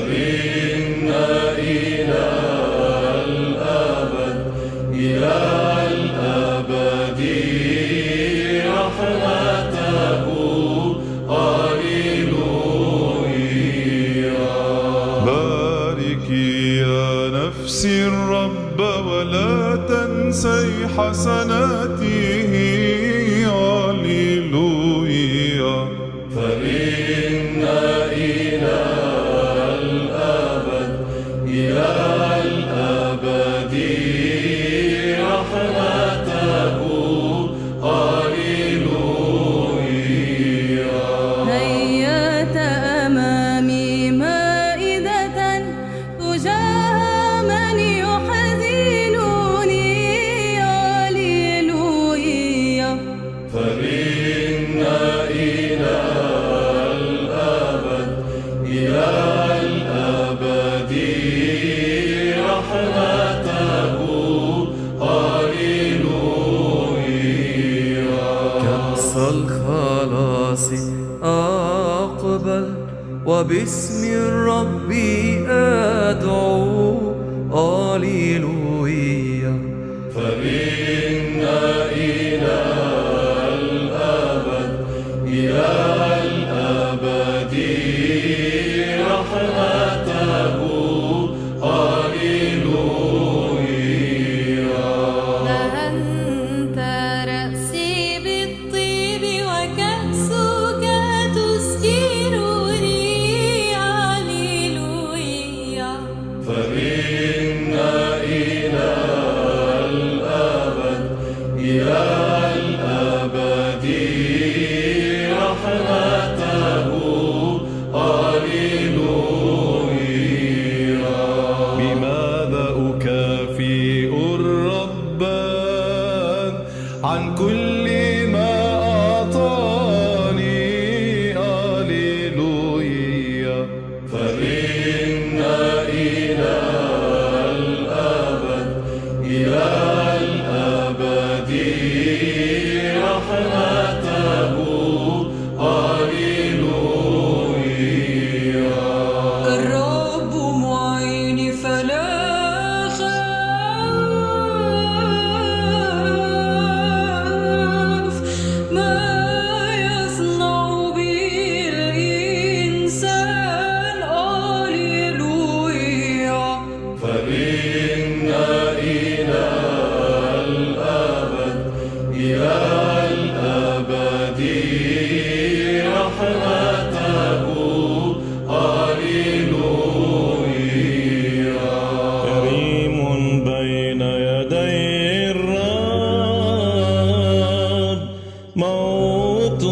فإن إلى الأبد رحمته هللويا. باركي يا نفسي الرب ولا تنسي حسناته، هللويا. فإن إلى الأبد رحمته هللويا. هيأت أمامي مائدة تجاه من يحزنني، هللويا. فإن إلى الأبد رحمته هللويا. كأس الخلاص أقبل وباسم الرب أدعو، هللويا. فإن إلى الأبد رحمته هللويا. دهنت رأسي بالطيب وكأسك تسكرني، هللويا. فإن إلى الأبد رحمته هللويا. بماذا أكافئ الرب عن كل ما أعطاني، هللويا. فإن إلى الأبد رحمته هللويا. الرب معيني فلا أخاف ما يصنع بي الإنسان، هللويا. فإن إلى الأبد رحمته هللويا. كريم بين يدي الرب موت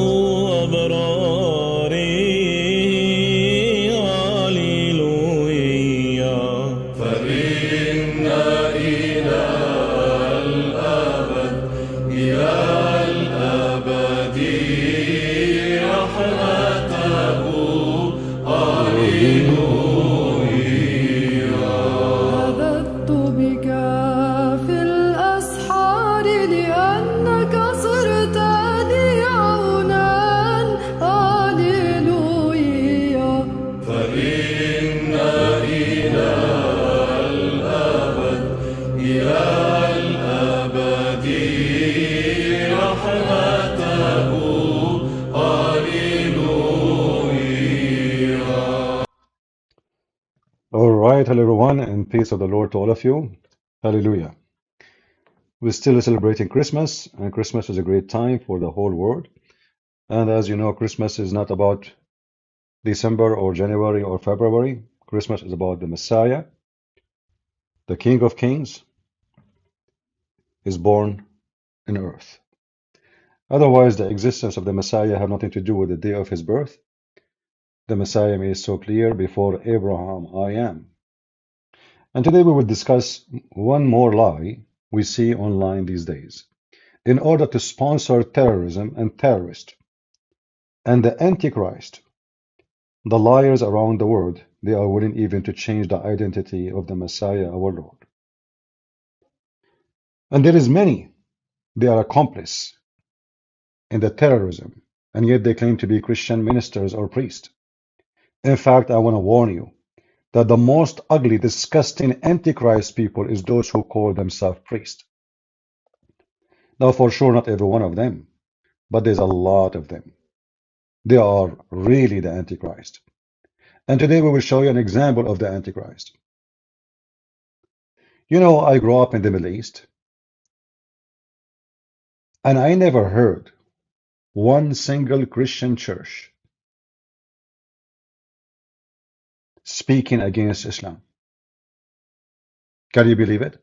أبراري، هللويا. فإن إلى الأبد رحمته هللويا. نبذت بك في الأسحار لأنك صرت لي عونا، هللويا. فإن إلى الأبد رحمته هللويا. All right, hello everyone, and peace of the Lord to all of you. Hallelujah. We're still celebrating Christmas, and Christmas is a great time for the whole world. And as you know, Christmas is not about December or January or February. Christmas is about the Messiah, the King of Kings, is born in earth. Otherwise, the existence of the Messiah have nothing to do with the day of his birth. The Messiah made so clear, before Abraham I am. And today we will discuss one more lie we see online these days. In order to sponsor terrorism and terrorists and the Antichrist, the liars around the world, they are willing even to change the identity of the Messiah, our Lord. And there is many, they are accomplices in the terrorism, and yet they claim to be Christian ministers or priests. In fact, I want to warn you, that the most ugly, disgusting, antichrist people is those who call themselves priests. Now, for sure, not every one of them, but there's a lot of them. They are really the antichrist. And today we will show you an example of the antichrist. You know, I grew up in the Middle East, and I never heard one single Christian church speaking against Islam. Can you believe it?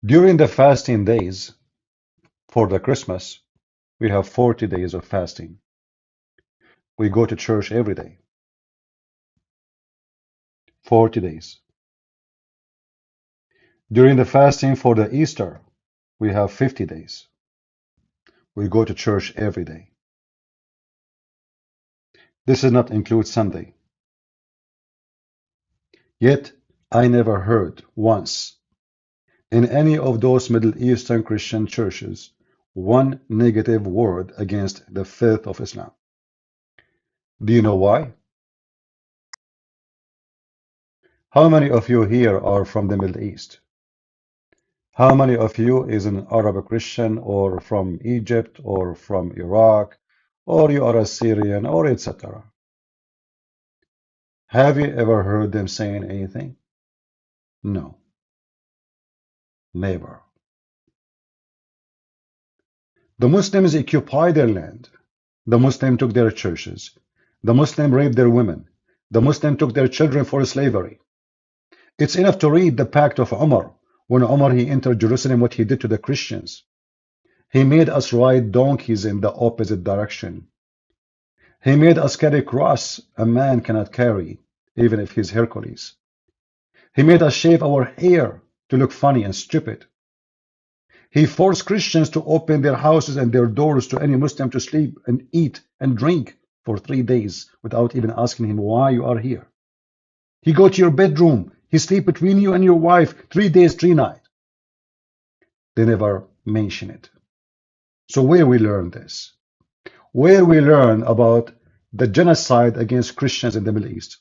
During the fasting days for the Christmas, we have 40 days of fasting. We go to church every day. 40 days. During the fasting for the Easter, we have 50 days. We go to church every day. This does not include Sunday. Yet, I never heard once in any of those Middle Eastern Christian churches one negative word against the faith of Islam. Do you know why? How many of you here are from the Middle East? How many of you is an Arab Christian or from Egypt or from Iraq or you are a Syrian or etc.? Have you ever heard them saying anything? No, never. The Muslims occupied their land. The Muslim took their churches. The Muslim raped their women. The Muslim took their children for slavery. It's enough to read the Pact of Umar. When Umar he entered Jerusalem, what he did to the Christians. He made us ride donkeys in the opposite direction. He made us carry a cross a man cannot carry, even if he's Hercules. He made us shave our hair to look funny and stupid. He forced Christians to open their houses and their doors to any Muslim to sleep and eat and drink for 3 days without even asking him why you are here. He go to your bedroom. He sleep between you and your wife 3 days, 3 nights. They never mention it. So where we learn this? Where we learn about the genocide against Christians in the Middle East?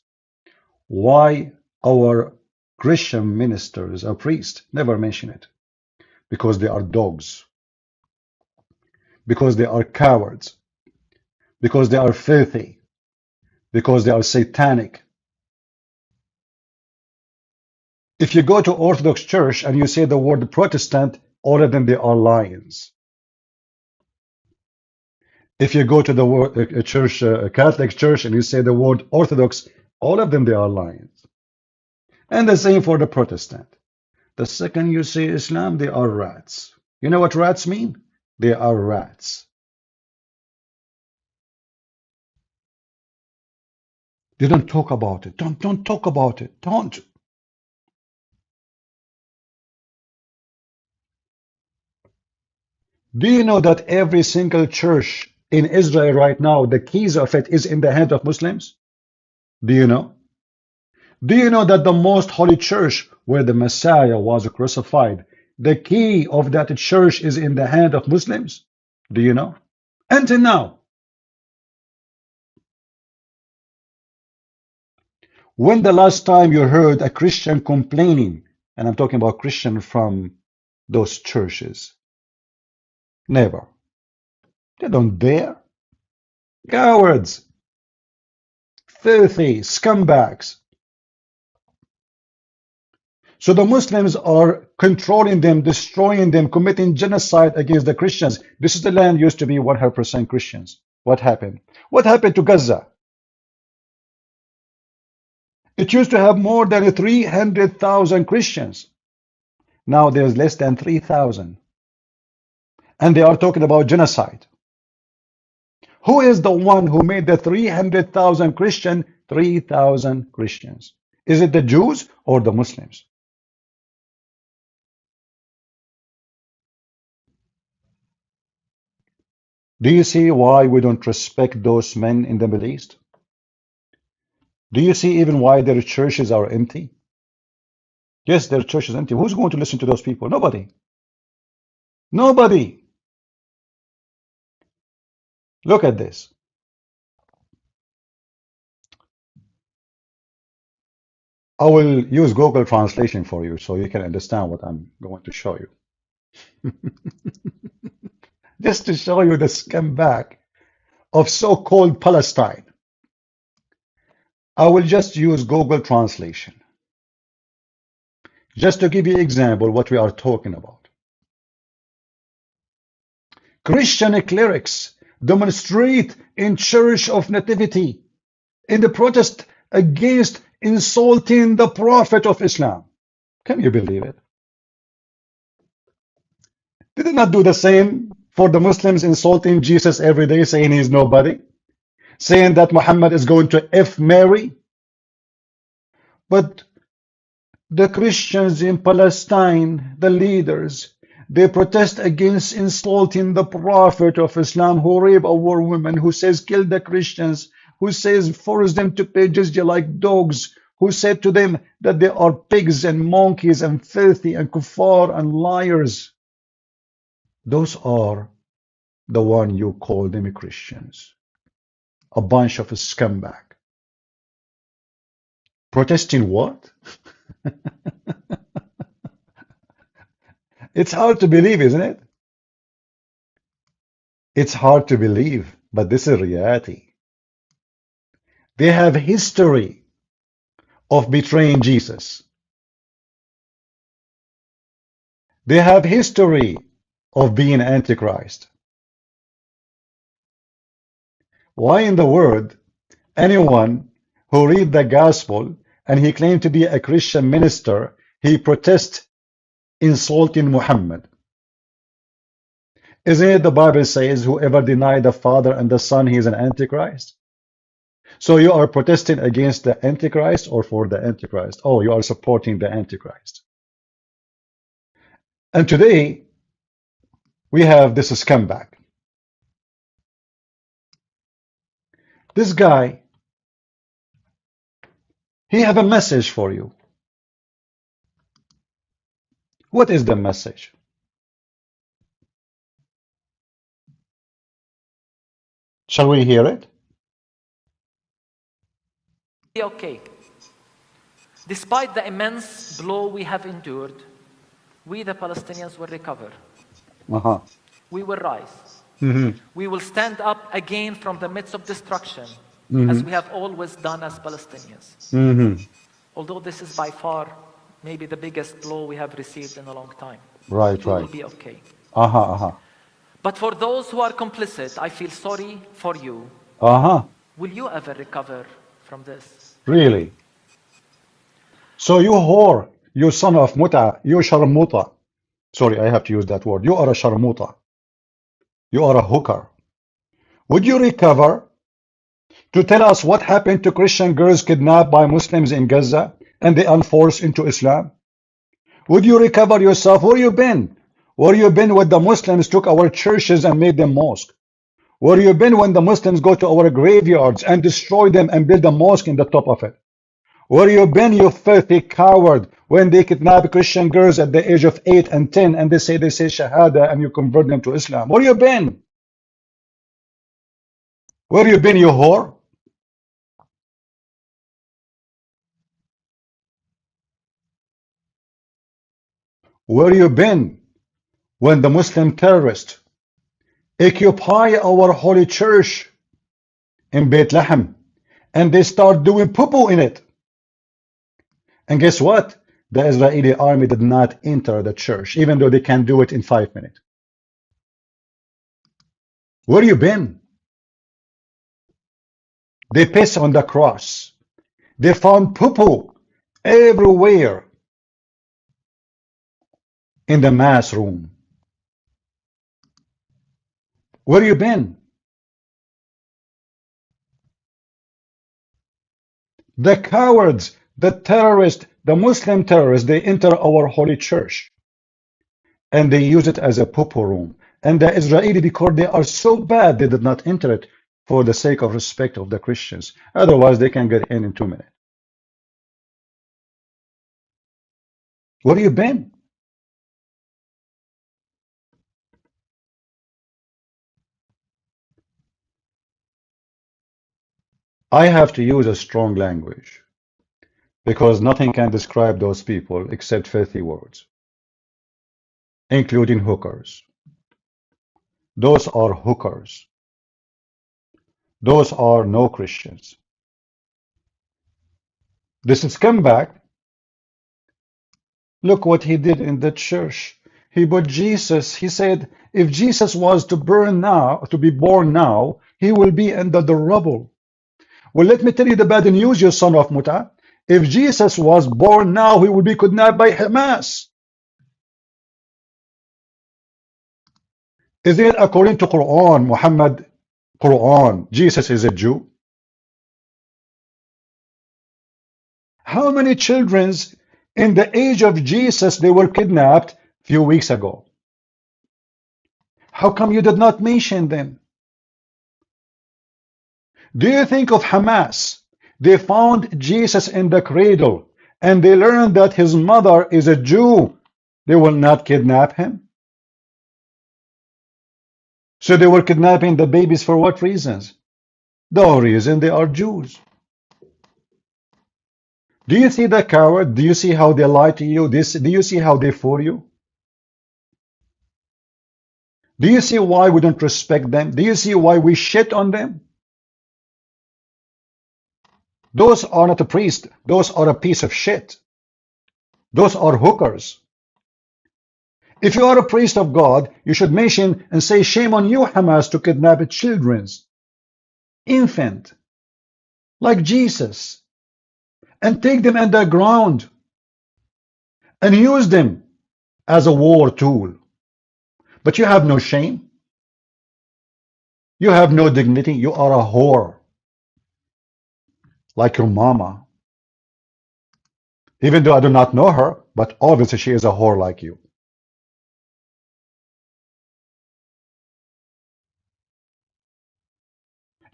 Why our Christian ministers or priests never mention it? Because they are dogs. Because they are cowards. Because they are filthy. Because they are satanic. If you go to Orthodox Church and you say the word Protestant, all of them, they are lions. If you go to the word a Catholic Church and you say the word Orthodox, all of them, they are lions. And the same for the Protestant. The second you say Islam, they are rats. You know what rats mean? They are rats. They don't talk about it. Don't talk about it. Don't. Do you know that every single church in Israel right now, the keys of it is in the hand of Muslims? Do you know? Do you know that the most holy church where the Messiah was crucified, the key of that church is in the hand of Muslims? Do you know? Until now. When the last time you heard a Christian complaining, and I'm talking about Christian from those churches? Never. They don't dare. Cowards. Filthy scumbags. So the Muslims are controlling them, destroying them, committing genocide against the Christians. This is the land used to be 100% Christians. What happened? What happened to Gaza? It used to have more than 300,000 Christians. Now there's less than 3,000. And they are talking about genocide. Who is the one who made the 300,000 Christian 3,000 Christians? Is it the Jews or the Muslims? Do you see why we don't respect those men in the Middle East? Do you see even why their churches are empty? Yes, their church is empty. Who's going to listen to those people? Nobody. Nobody. Look at this. I will use Google Translation for you so you can understand what I'm going to show you. Just to show you the scumbag of so-called Palestine. I will just use Google Translation. Just to give you an example what we are talking about. Christian clerics demonstrate in Church of Nativity in the protest against insulting the Prophet of Islam. Can you believe it? Did they not do the same for the Muslims insulting Jesus every day, saying he's nobody? Saying that Muhammad is going to F Mary? But the Christians in Palestine, the leaders, they protest against insulting the Prophet of Islam who rape our women, who says kill the Christians, who says force them to pay jizya like dogs, who said to them that they are pigs and monkeys and filthy and kuffar and liars. Those are the one you call them Christians. A bunch of scumbag. Protesting what? It's hard to believe, isn't it? It's hard to believe, but this is reality. They have history of betraying Jesus. They have history of being Antichrist. Why in the world anyone who read the gospel and he claimed to be a Christian minister, he protests insulting Muhammad? Isn't it the Bible says whoever denied the Father and the Son, he is an Antichrist? So you are protesting against the Antichrist or for the Antichrist? Oh, you are supporting the Antichrist. And today we have this scumbag. This guy, he have a message for you. What is the message? Shall we hear it? Okay. Despite the immense blow we have endured, we the Palestinians will recover. We will rise. We will stand up again from the midst of destruction, as we have always done as Palestinians. Although this is by far maybe the biggest blow we have received in a long time. Right, we right. will be okay. But for those who are complicit, I feel sorry for you. Will you ever recover from this? Really? So you whore, you son of muta, you sharmuta. Sorry, I have to use that word. You are a sharmuta. You are a hooker. Would you recover to tell us what happened to Christian girls kidnapped by Muslims in Gaza and they unforced into Islam? Would you recover yourself? Where you been? Where you been when the Muslims took our churches and made them mosque? Where you been when the Muslims go to our graveyards and destroy them and build a mosque in the top of it? Where you been, you filthy coward, when they kidnap Christian girls at the age of 8 and 10 and they say Shahada and you convert them to Islam? Where you been? Where you been, you whore? Where you been when the Muslim terrorists occupy our holy church in Bethlehem and they start doing poo-poo in it? And guess what? The Israeli army did not enter the church, even though they can do it in 5 minutes. Where you been? They piss on the cross. They found poo-poo everywhere in the mass room. Where you been? The cowards, the terrorists, the Muslim terrorists, they enter our holy church and they use it as a poo-poo room. And the Israeli, because they are so bad, they did not enter it for the sake of respect of the Christians. Otherwise, they can get in 2 minutes. Where you been? I have to use a strong language because nothing can describe those people except filthy words, including hookers. Those are hookers. Those are no Christians. This scumbag, look what he did in the church. He put Jesus, he said, if Jesus was to burn now, to be born now, he will be under the rubble. Well, let me tell you the bad news, you son of Muta. If Jesus was born now, he would be kidnapped by Hamas. Is it according to Quran, Muhammad, Quran, Jesus is a Jew? How many children in the age of Jesus, they were kidnapped a few weeks ago? How come you did not mention them? Do you think of Hamas? They found Jesus in the cradle and they learned that his mother is a Jew. They will not kidnap him. So they were kidnapping the babies for what reasons? The reason they are Jews. Do you see the coward? Do you see how they lie to you? Do you see how they fool you? Do you see why we don't respect them? Do you see why we shit on them? Those are not a priest. Those are a piece of shit. Those are hookers. If you are a priest of God, you should mention and say, shame on you, Hamas, to kidnap children's infant, like Jesus, and take them underground and use them as a war tool. But you have no shame. You have no dignity. You are a whore, like your mama. Even though I do not know her, but obviously she is a whore like you.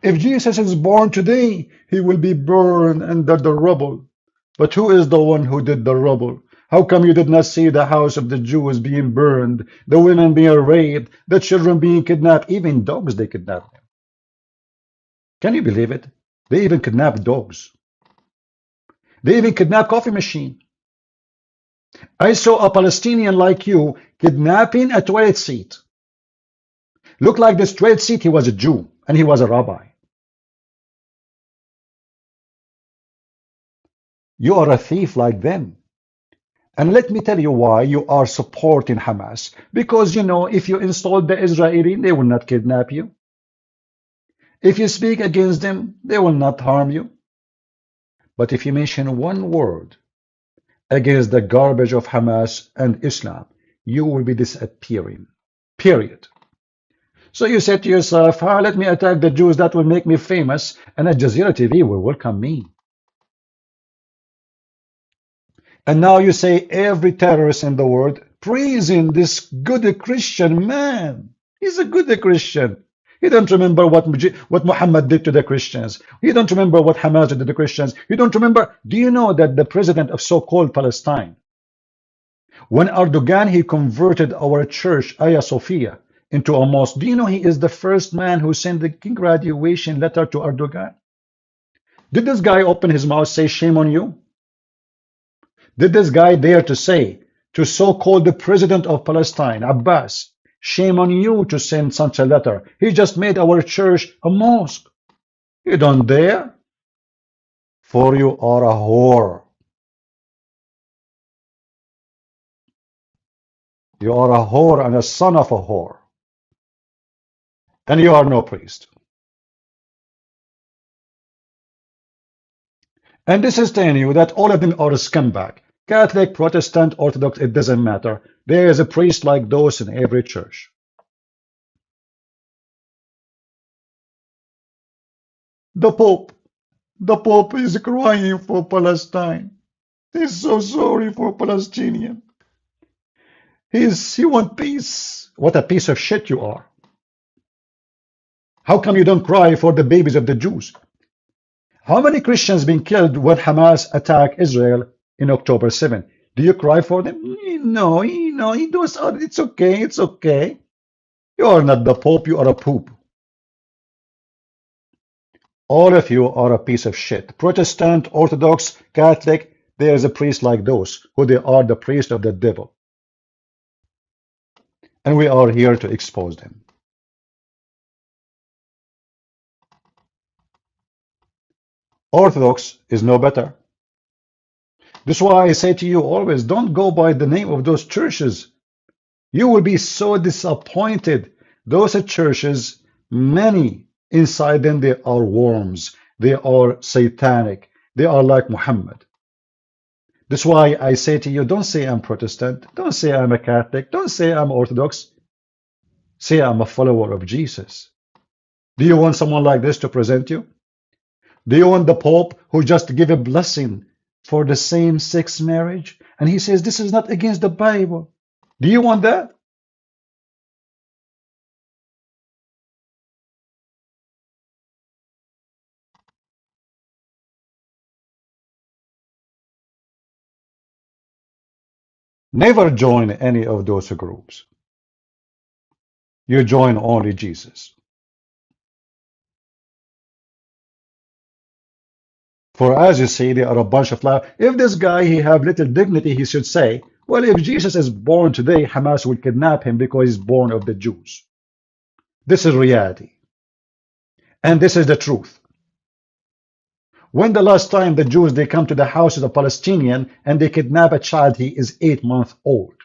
If Jesus is born today, he will be burned under the rubble. But who is the one who did the rubble? How come you did not see the house of the Jews being burned, the women being raped, the children being kidnapped, even dogs they kidnapped them? Can you believe it? They even kidnapped dogs. They even kidnapped coffee machine. I saw a Palestinian like you kidnapping a toilet seat. Looked like this toilet seat, he was a Jew and he was a rabbi. You are a thief like them. And let me tell you why you are supporting Hamas. Because, you know, if you install the Israeli, they will not kidnap you. If you speak against them, they will not harm you. But if you mention one word against the garbage of Hamas and Islam, you will be disappearing. Period. So you said to yourself, let me attack the Jews, that will make me famous, and Al Jazeera TV will welcome me. And now you say every terrorist in the world praising this good Christian man. He's a good Christian. He don't remember what Muhammad did to the Christians. He don't remember what Hamas did to the Christians. You don't remember. Do you know that the president of so-called Palestine, when Erdogan, he converted our church, Hagia Sophia, into a mosque, do you know he is the first man who sent the graduation letter to Erdogan? Did this guy open his mouth, say shame on you? Did this guy dare to say to so-called the president of Palestine, Abbas, shame on you to send such a letter? He just made our church a mosque. You don't dare? For you are a whore. You are a whore and a son of a whore. And you are no priest. And this is telling you that all of them are a scumbag. Catholic, Protestant, Orthodox, it doesn't matter. There is a priest like those in every church. The Pope is crying for Palestine. He's so sorry for Palestinian. He wants peace. What a piece of shit you are. How come you don't cry for the babies of the Jews? How many Christians been killed when Hamas attacked Israel in October 7? Do you cry for them? No, it's okay, it's okay. You are not the Pope, you are a poop. All of you are a piece of shit. Protestant, Orthodox, Catholic, there is a priest like those, who they are the priest of the devil. And we are here to expose them. Orthodox is no better. This is why I say to you always, don't go by the name of those churches. You will be so disappointed. Those are churches, many inside them, they are worms. They are satanic. They are like Muhammad. That's why I say to you, don't say I'm Protestant. Don't say I'm a Catholic. Don't say I'm Orthodox. Say I'm a follower of Jesus. Do you want someone like this to present you? Do you want the Pope who just give a blessing for the same-sex marriage? And he says this is not against the Bible. Do you want that? Never join any of those groups. You join only Jesus. For as you see, they are a bunch of liars. If this guy, he have little dignity, he should say, well, if Jesus is born today, Hamas will kidnap him because he's born of the Jews. This is reality. And this is the truth. When the last time the Jews, they come to the houses of Palestinian and they kidnap a child, he is 8 months old.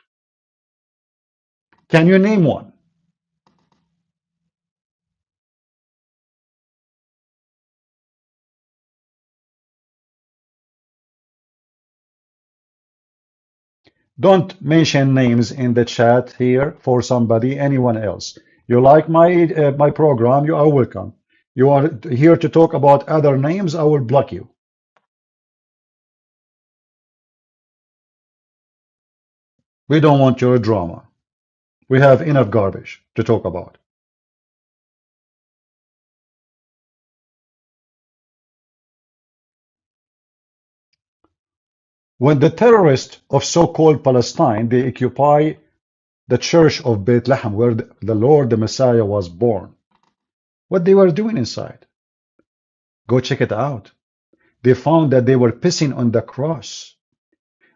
Can you name one? Don't mention names in the chat here for somebody, anyone else. You like my program, you are welcome. You are here to talk about other names, I will block you. We don't want your drama. We have enough garbage to talk about. When the terrorists of so-called Palestine, they occupy the church of Bethlehem, where the Lord, the Messiah, was born, what they were doing inside? Go check it out. They found that they were pissing on the cross.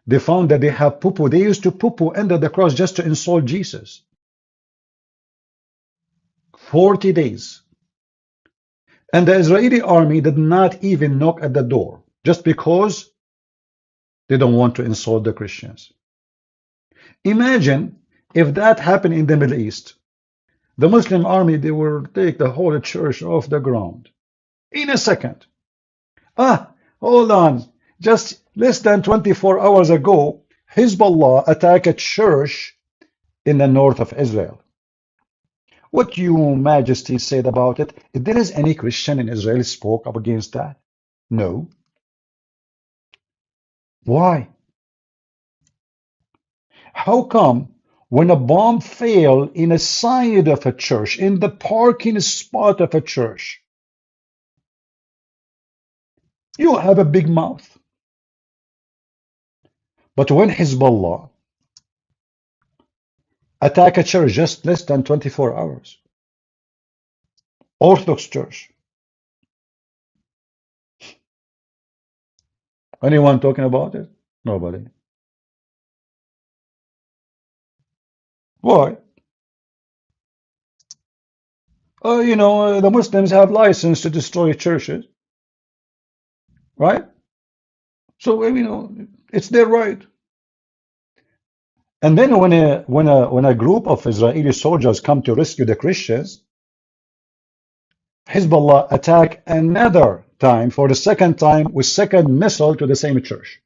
They found that they have poo-poo. They used to poo-poo under the cross just to insult Jesus. 40 days. And the Israeli army did not even knock at the door, just because they don't want to insult the Christians. Imagine if that happened in the Middle East. The Muslim army, they will take the whole church off the ground in a second. Hold on. Just less than 24 hours ago, Hezbollah attacked a church in the north of Israel. What your Majesty said about it, if there is any Christian in Israel spoke up against that? No. Why? How come when a bomb fell in a side of a church, in the parking spot of a church, you have a big mouth? But when Hezbollah attack a church just less than 24 hours, Orthodox church, anyone talking about it? Nobody. Why? The Muslims have license to destroy churches, right? So it's their right. And then when a group of Israeli soldiers come to rescue the Christians, Hezbollah attack another time, for the second time, with second missile to the same church.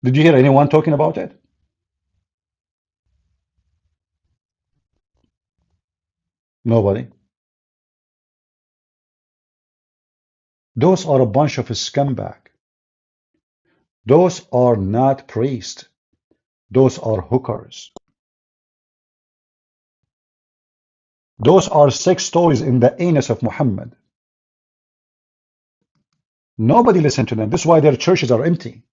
Did you hear anyone talking about it? Nobody. Those are a bunch of scumbag. Those are not priests. Those are hookers. Those are sex toys in the anus of Muhammad. Nobody listen to them. This is why their churches are empty.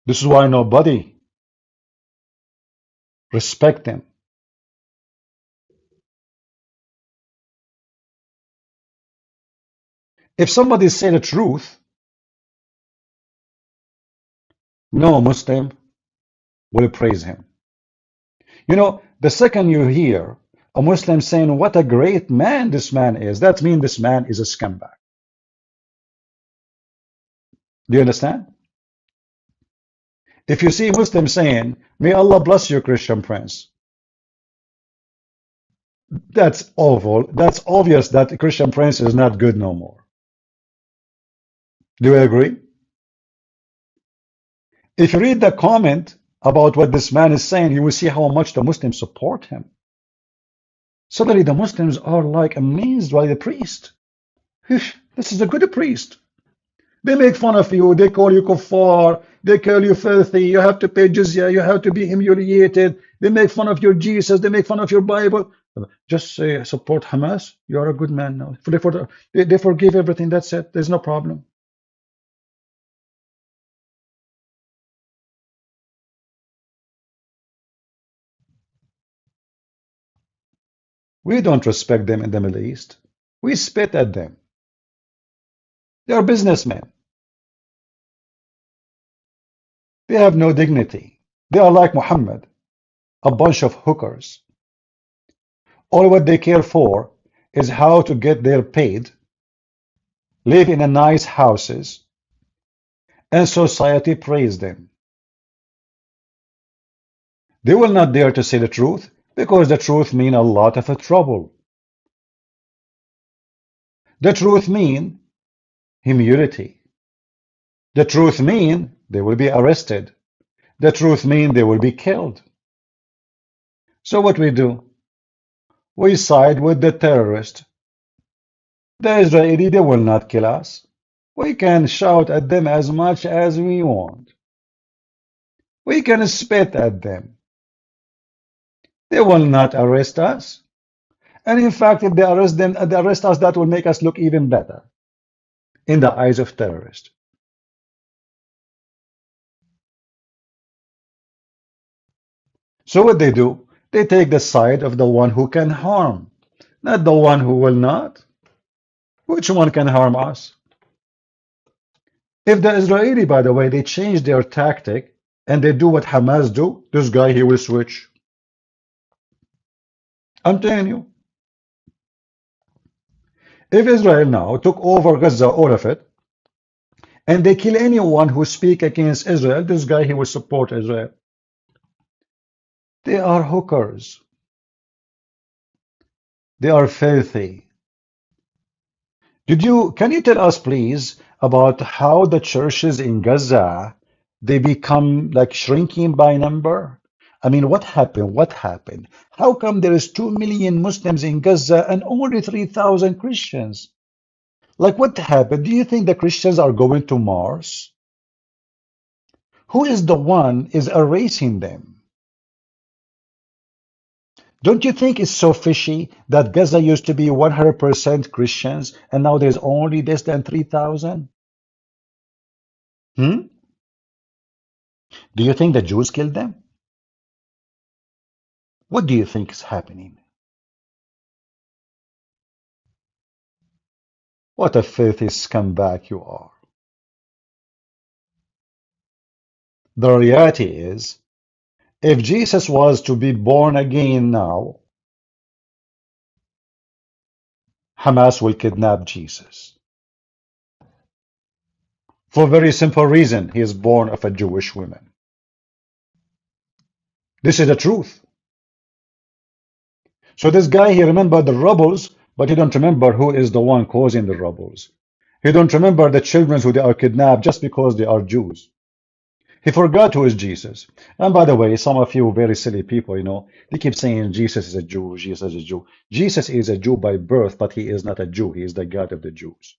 This is why nobody respect them. If somebody say the truth, no Muslim will praise him. You know, the second you hear a Muslim saying what a great man this man is, that means this man is a scumbag. Do you understand? If you see Muslims saying, may Allah bless you, Christian Prince, that's awful. That's obvious that Christian Prince is not good no more. Do you agree? If you read the comment about what this man is saying, you will see how much the Muslims support him. Suddenly the Muslims are like amazed by the priest. This is a good priest. They make fun of you, they call you kuffar, they call you filthy, you have to pay jizya, you have to be humiliated, they make fun of your Jesus, they make fun of your Bible. Just say support Hamas, you are a good man now. They forgive everything, that's it, there's no problem. We don't respect them in the Middle East. We spit at them. They are businessmen. They have no dignity. They are like Muhammad, a bunch of hookers. All what they care for is how to get their paid, live in a nice houses, and society praise them. They will not dare to say the truth because the truth means a lot of trouble. The truth means humility. The truth means they will be arrested. The truth means they will be killed. So what we do? We side with the terrorist. The Israeli, they will not kill us. We can shout at them as much as we want. We can spit at them. They will not arrest us. And in fact, if they arrest us, that will make us look even better in the eyes of terrorists. So what they do, they take the side of the one who can harm, not the one who will not. Which one can harm us? If the Israeli, by the way, they change their tactic and they do what Hamas do, this guy, he will switch. I'm telling you. If Israel now took over Gaza, all of it, and they kill anyone who speak against Israel, this guy, he will support Israel. They are hookers. They are filthy. Can you tell us, please, about how the churches in Gaza, they become like shrinking by number? I mean, what happened? What happened? How come there is 2 million Muslims in Gaza and only 3,000 Christians? Like, what happened? Do you think the Christians are going to Mars? Who is the one is erasing them? Don't you think it's so fishy that Gaza used to be 100% Christians and now there's only less than 3,000? Do you think the Jews killed them? What do you think is happening? What a filthy scumbag you are. The reality is, if Jesus was to be born again now, Hamas will kidnap Jesus. For a very simple reason, he is born of a Jewish woman. This is the truth. So this guy, he remembered the rebels, but he don't remember who is the one causing the rebels. He don't remember the children who they are kidnapped just because they are Jews. He forgot who is Jesus. And by the way, some of you very silly people, they keep saying Jesus is a Jew, Jesus is a Jew. Jesus is a Jew by birth, but he is not a Jew. He is the God of the Jews.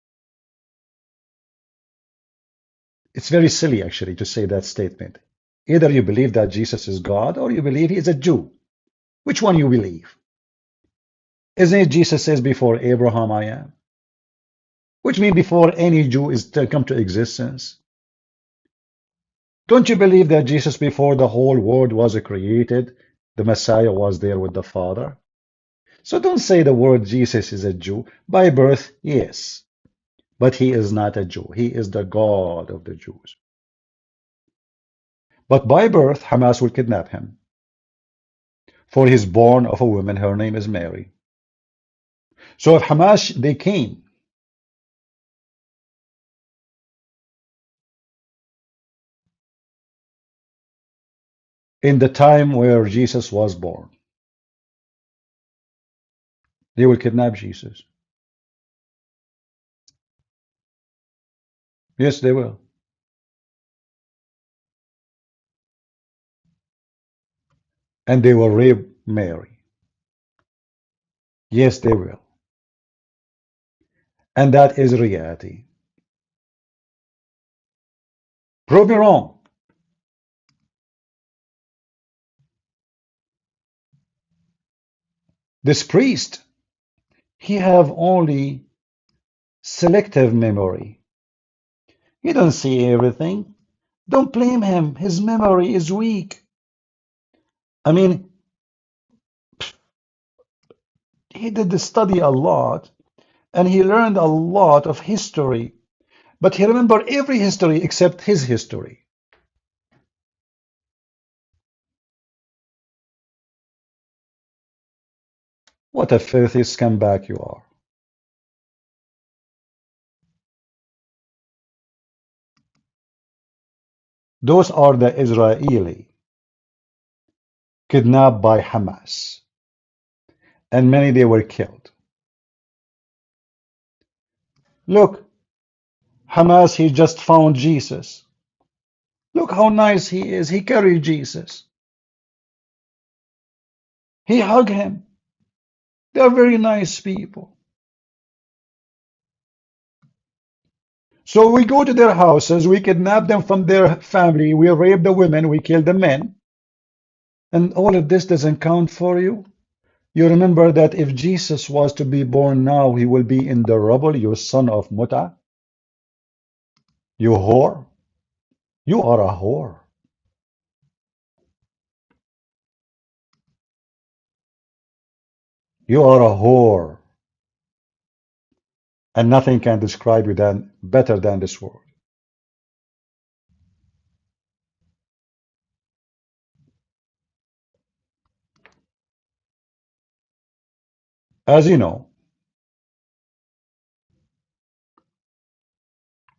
It's very silly, actually, to say that statement. Either you believe that Jesus is God or you believe he is a Jew. Which one you believe? Isn't it Jesus says before Abraham I am? Which means before any Jew is to come to existence. Don't you believe that Jesus, before the whole world was created, the Messiah was there with the Father? So don't say the word Jesus is a Jew. By birth, yes. But he is not a Jew. He is the God of the Jews. But by birth, Hamas will kidnap him. For he is born of a woman, her name is Mary. So if Hamas, they came in the time where Jesus was born, they will kidnap Jesus. Yes, they will. And they will rape Mary. Yes, they will. And that is reality. Prove me wrong. This priest, he have only selective memory. He don't see everything. Don't blame him. His memory is weak. I mean, he did study a lot and he learned a lot of history, but he remembered every history except his history. What a filthy scumbag you are. Those are the Israeli kidnapped by Hamas, and many they were killed. Look, Hamas, he just found Jesus. Look how nice he is. He carried Jesus. He hugged him. They are very nice people. So we go to their houses, we kidnap them from their family, we rape the women, we kill the men, and all of this doesn't count for you? You remember that if Jesus was to be born now, he will be in the rubble, you son of Muta? You whore? You are a whore. You are a whore. And nothing can describe you better than this word. As you know,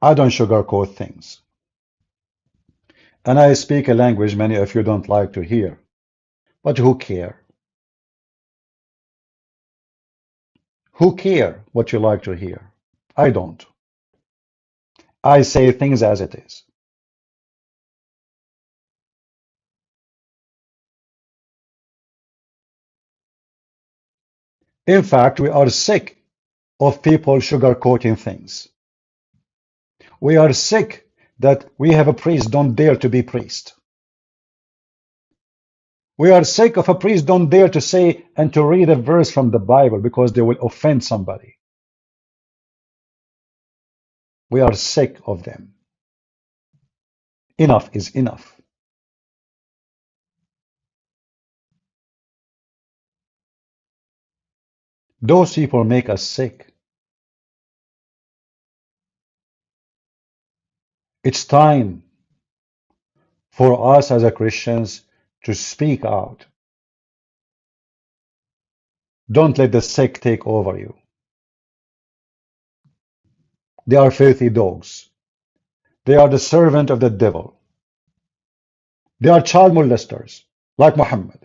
I don't sugarcoat things. And I speak a language many of you don't like to hear. But who care? Who care what you like to hear? I don't. I say things as it is. In fact, we are sick of people sugarcoating things. We are sick that we have a priest, don't dare to be priest. We are sick of a priest, don't dare to say and to read a verse from the Bible because they will offend somebody. We are sick of them. Enough is enough. Those people make us sick. It's time for us as a Christians to speak out. Don't let the sick take over you. They are filthy dogs. They are the servant of the devil. They are child molesters, like Muhammad.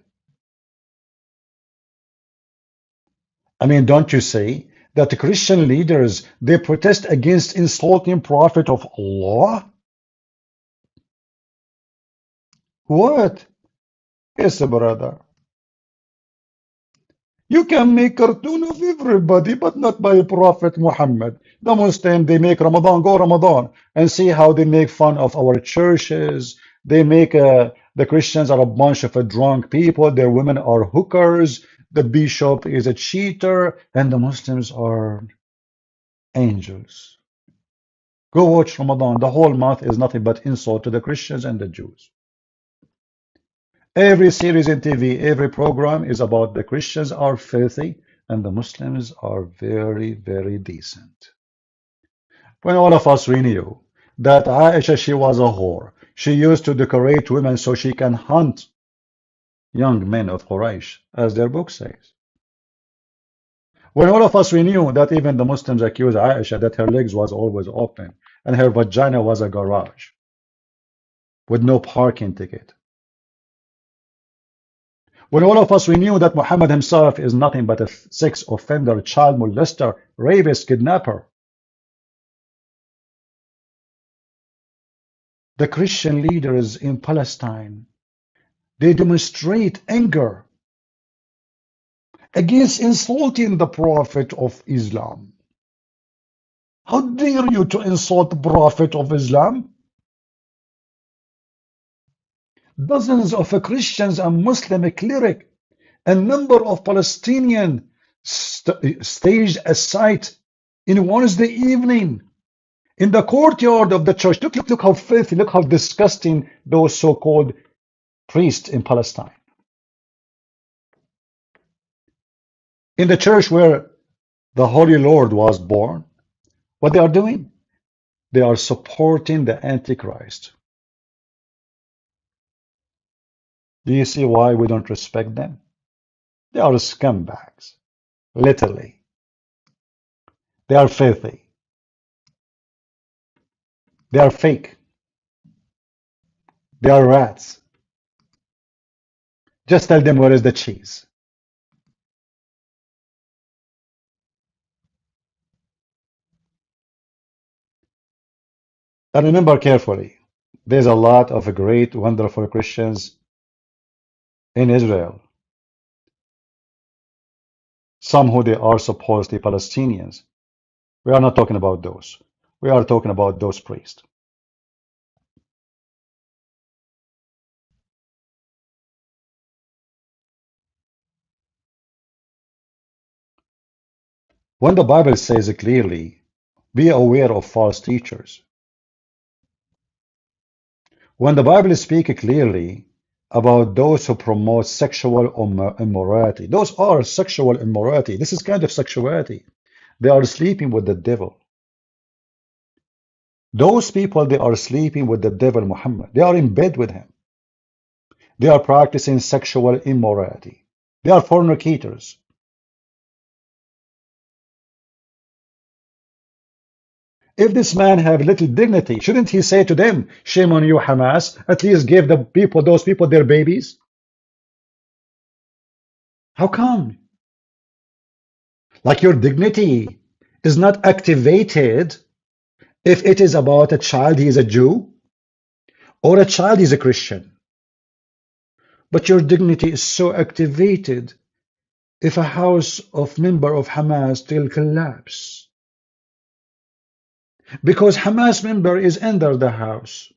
I mean, don't you say that the Christian leaders, they protest against insulting prophet of Allah? What? Yes, brother. You can make cartoon of everybody, but not by Prophet Muhammad. The Muslim, they make Ramadan, go Ramadan, and see how they make fun of our churches. They make the Christians are a bunch of drunk people. Their women are hookers. The bishop is a cheater, and the Muslims are angels. Go watch Ramadan. The whole month is nothing but insult to the Christians and the Jews. Every series in TV, every program is about the Christians are filthy and the Muslims are very, very decent. When all of us we knew that Aisha, she was a whore. She used to decorate women so she can hunt young men of Quraysh, as their book says. When all of us we knew that even the Muslims accused Aisha that her legs was always open and her vagina was a garage with no parking ticket. When all of us we knew that Muhammad himself is nothing but a sex offender, child molester, rapist, kidnapper. The Christian leaders in Palestine, they demonstrate anger against insulting the Prophet of Islam. How dare you to insult the Prophet of Islam? Dozens of Christians and Muslim clerics and number of Palestinian staged a sight in Wednesday evening in the courtyard of the church. Look how filthy, look how disgusting those so-called priests in Palestine. In the church where the Holy Lord was born, what they are doing? They are supporting the Antichrist. Do you see why we don't respect them? They are scumbags, literally. They are filthy. They are fake. They are rats. Just tell them where is the cheese. And remember carefully, there's a lot of great, wonderful Christians in Israel. Some who they are supposedly Palestinians. We are not talking about those. We are talking about those priests. When the Bible says clearly, be aware of false teachers. When the Bible speaks clearly about those who promote sexual immorality, those are sexual immorality. This is kind of sexuality. They are sleeping with the devil. Those people, they are sleeping with the devil Muhammad. They are in bed with him. They are practicing sexual immorality. They are fornicators. If this man have little dignity, shouldn't he say to them, shame on you, Hamas, at least give the people, those people, their babies? How come? Like your dignity is not activated if it is about a child, he is a Jew, or a child, he is a Christian. But your dignity is so activated if a house of member of Hamas will collapse. Because Hamas member is under the house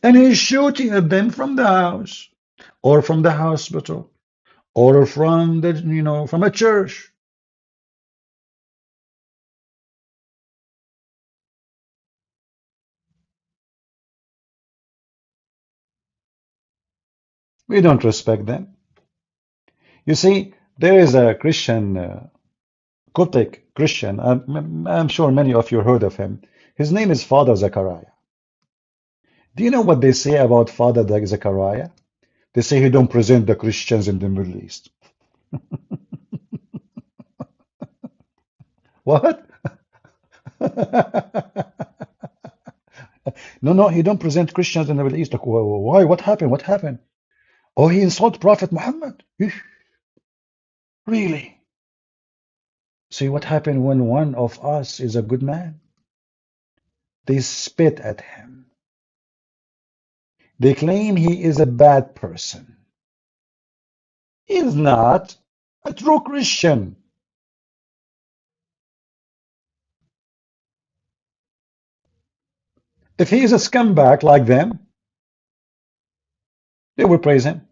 and he's shooting at them from the house or from the hospital or from the, from a church. We don't respect them. You see, there is a Christian, Coptic Christian, I'm sure many of you heard of him. His name is Father Zechariah. Do you know what they say about Father Zechariah? They say he don't present the Christians in the Middle East. What? No, he don't present Christians in the Middle East. Like, why? What happened? What happened? Oh, he insulted Prophet Muhammad. Really? See what happened when one of us is a good man? They spit at him. They claim he is a bad person. He is not a true Christian. If he is a scumbag like them, they will praise him.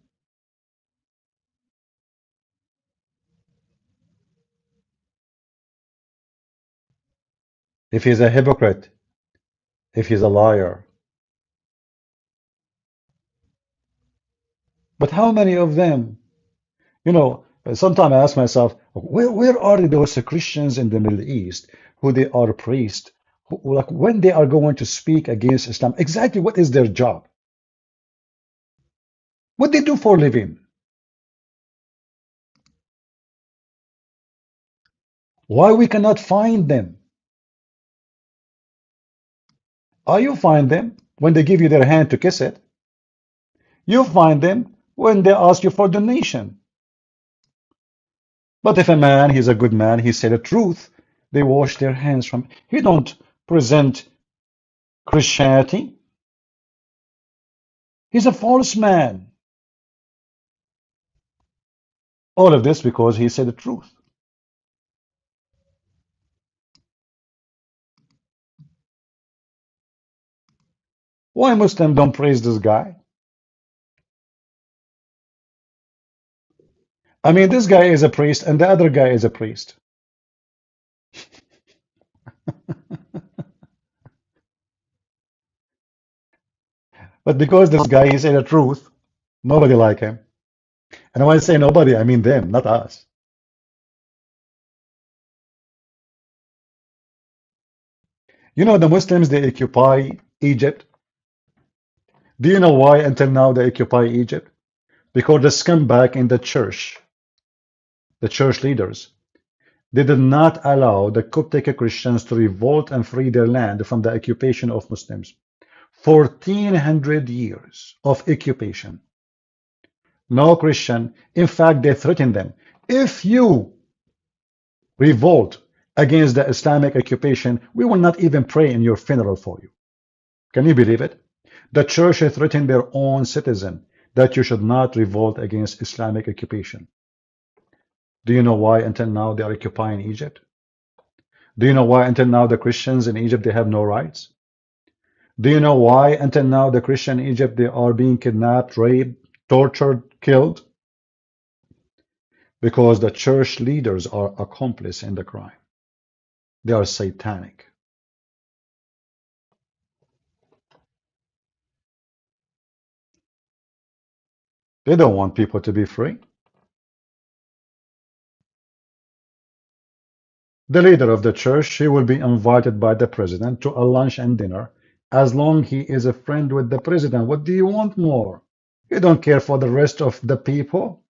If he is a hypocrite, if he's a liar. But how many of them? Sometimes I ask myself, where are those Christians in the Middle East who they are priests, who, like when they are going to speak against Islam, exactly what is their job? What they do for a living? Why we cannot find them? You find them when they give you their hand to kiss it. You find them when they ask you for donation. But if a man, he's a good man, he said the truth, they wash their hands from. He don't present Christianity. He's a false man. All of this because he said the truth. Why Muslims don't praise this guy? I mean, this guy is a priest and the other guy is a priest. But because this guy he said the truth, nobody like him. And when I say nobody, I mean them, not us. You know, the Muslims, they occupy Egypt. Do you know why until now they occupy Egypt? Because the scumbag in the church leaders, they did not allow the Coptic Christians to revolt and free their land from the occupation of Muslims. 1400 years of occupation. No Christian. In fact, they threatened them. If you revolt against the Islamic occupation, we will not even pray in your funeral for you. Can you believe it? The church threatened their own citizen that you should not revolt against Islamic occupation. Do you know why until now they are occupying Egypt? Do you know why until now the Christians in Egypt, they have no rights? Do you know why until now the Christian in Egypt, they are being kidnapped, raped, tortured, killed? Because the church leaders are accomplices in the crime. They are satanic. They don't want people to be free. The leader of the church, he will be invited by the president to a lunch and dinner as long he is a friend with the president. What do you want more? You don't care for the rest of the people?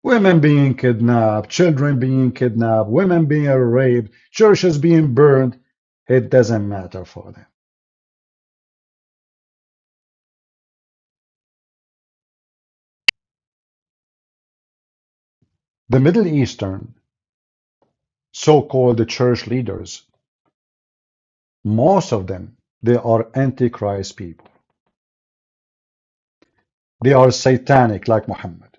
Women being kidnapped, children being kidnapped, women being raped, churches being burned. It doesn't matter for them. The Middle Eastern so-called church leaders, most of them, they are antichrist people. They are satanic like Muhammad.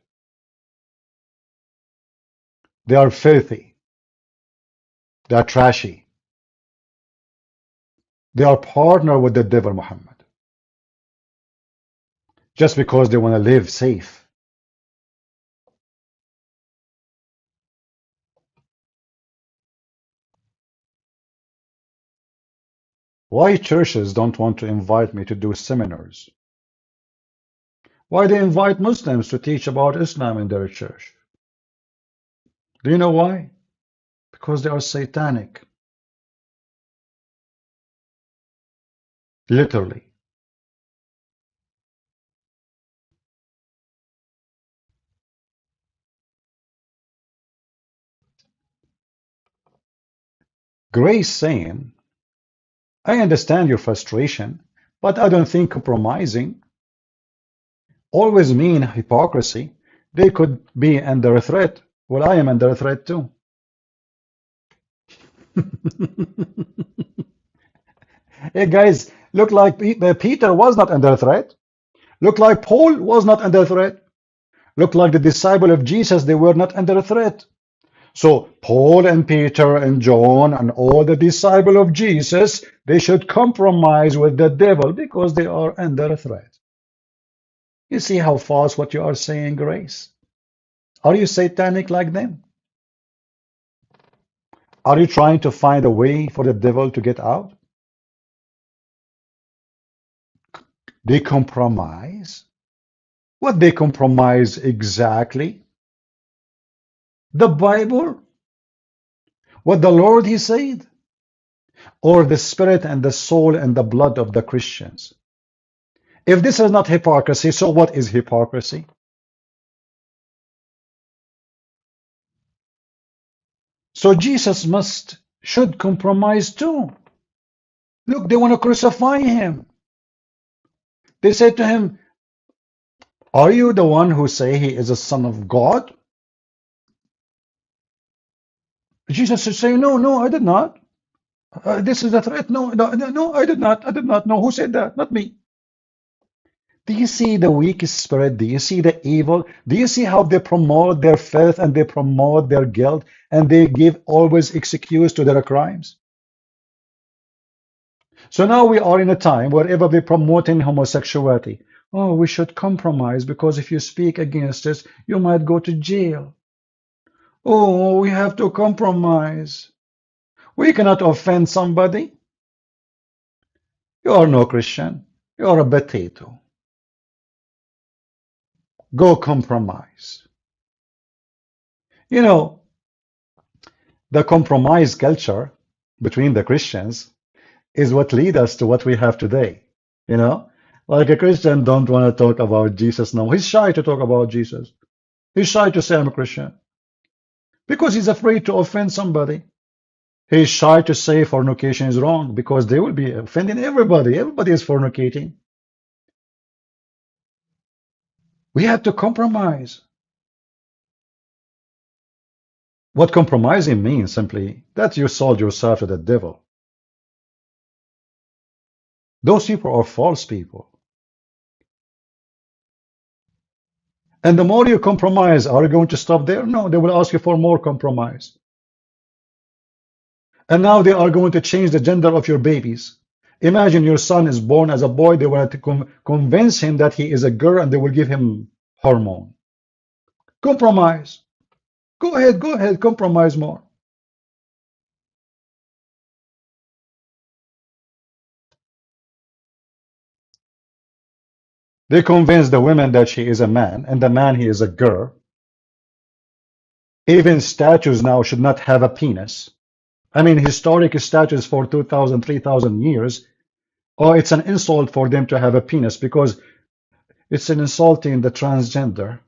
They are filthy. They are trashy. They are partner with the devil Muhammad. Just because they want to live safe. Why churches don't want to invite me to do seminars? Why they invite Muslims to teach about Islam in their church? Do you know why? Because they are satanic. Literally. Grace saying, I understand your frustration, but I don't think compromising always mean hypocrisy. They could be under a threat. Well, I am under a threat too. Hey guys, look like Peter was not under threat. Look like Paul was not under threat. Look like the disciple of Jesus, they were not under threat. So Paul and Peter and John and all the disciples of Jesus, they should compromise with the devil because they are under threat. You see how false what you are saying, Grace? Are you satanic like them? Are you trying to find a way for the devil to get out? They compromise. What they compromise exactly? The Bible? What the Lord He said? Or the spirit and the soul and the blood of the Christians? If this is not hypocrisy, so what is hypocrisy? So Jesus should compromise too. Look, they want to crucify him. They said to him, are you the one who say he is a son of God? Jesus should say, no, no, I did not. This is a threat. No, no, no, no, I did not. I did not. No, who said that? Not me. Do you see the weak spirit? Do you see the evil? Do you see how they promote their filth and they promote their guilt and they give always excuse to their crimes? So now we are in a time wherever we're promoting homosexuality. Oh, we should compromise because if you speak against us, you might go to jail. Oh, we have to compromise. We cannot offend somebody. You are no Christian. You are a potato. Go compromise. You know, the compromise culture between the Christians is what lead us to what we have today. You know, like a Christian don't want to talk about Jesus now. He's shy to talk about Jesus. He's shy to say I'm a Christian because he's afraid to offend somebody. He's shy to say fornication is wrong because they will be offending everybody. Everybody is fornicating. We have to compromise. What compromising means simply that you sold yourself to the devil. Those people are false people. And the more you compromise, are you going to stop there? No, they will ask you for more compromise. And now they are going to change the gender of your babies. Imagine your son is born as a boy. They want to convince him that he is a girl and they will give him hormone. Compromise. Go ahead, compromise more. They convince the woman that she is a man and the man he is a girl. Even statues now should not have a penis. I mean, historic statues for 2,000, 3,000 years. Oh, it's an insult for them to have a penis because it's an insulting the transgender.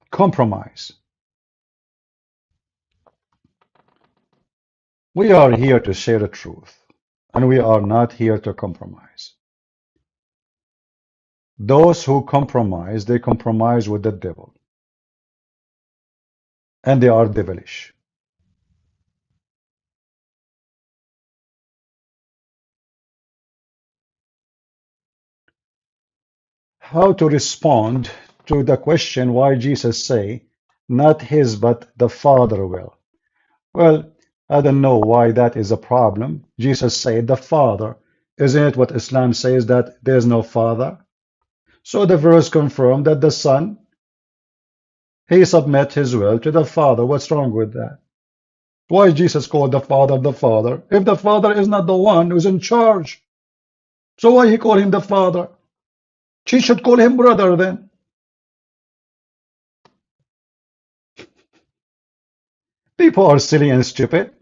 Compromise. We are here to share the truth, and we are not here to compromise. Those who compromise, they compromise with the devil, and they are devilish. How to respond to the question why Jesus say, not his but the Father will? Well, I don't know why that is a problem. Jesus said the Father. Isn't it what Islam says that there's no Father? So the verse confirmed that the Son, he submit his will to the Father. What's wrong with that? Why Jesus called the Father the Father? If the Father is not the one who's in charge, so why he call him the Father? She should call him brother then. People are silly and stupid.